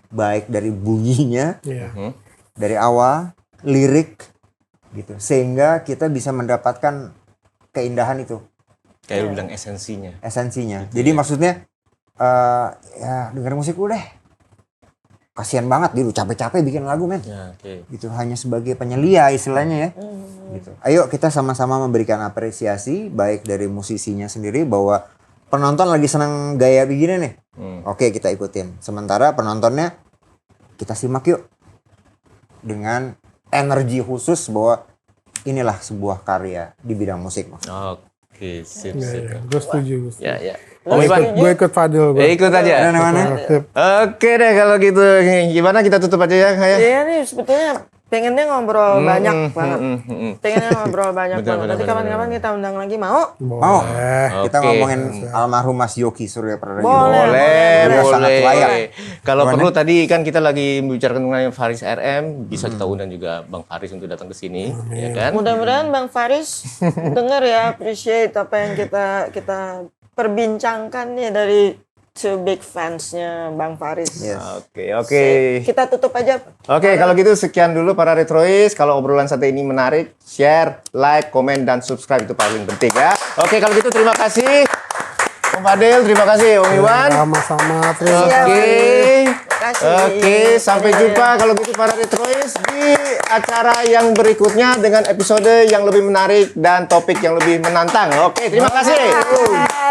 baik dari bunyinya, Iya. dari awal, lirik, gitu, sehingga kita bisa mendapatkan keindahan itu, Kayak lu bilang esensinya. esensinya. Jadi maksudnya ya dengerin musik lu deh. Kasian banget dia, lu capek-capek bikin lagu men. Ya, oke. Gitu hanya sebagai penyelia istilahnya ya. Gitu. Ayo kita sama-sama memberikan apresiasi baik dari musisinya sendiri bahwa penonton lagi senang gaya begini nih. Oke, kita ikutin. Sementara penontonnya kita simak yuk dengan energi khusus bahwa inilah sebuah karya di bidang musik. Oke, sip, Iya, sip. iya. Gue setuju. Ya. Om Iwan, Gue ikut Fadil. ikut aja. Mana-mana? Sip. Oke deh kalau gitu. Gimana kita tutup aja ya, kayak? Iya nih sebetulnya pengennya ngobrol banyak banget. Pengennya ngobrol banyak banget. Nanti kapan-kapan kita undang lagi, mau? Mau kita Oke. ngomongin almarhum Mas Yoki Surya Prada juga. Boleh. Dia sangat layak. Kalau Gimana? perlu tadi kan kita lagi membicarakan mengenai Faris RM, bisa kita undang juga Bang Faris untuk datang ke sini, ya kan? Mudah-mudahan Bang Faris dengar ya, appreciate apa yang kita perbincangkan nih dari two big fansnya Bang Faris. Yes. Oke. Kita tutup aja. Oke, kalau gitu sekian dulu para Retrois. Kalau obrolan santai ini menarik, share, like, komen, dan subscribe itu paling penting ya. Oke, kalau gitu terima kasih Om Fadil, terima kasih Om Iwan. Sama-sama. Terima Siap. kasih. kasih. Oke, sampai jumpa kalau gitu para Retrois di acara yang berikutnya dengan episode yang lebih menarik dan topik yang lebih menantang. Oke, terima kasih. Bye.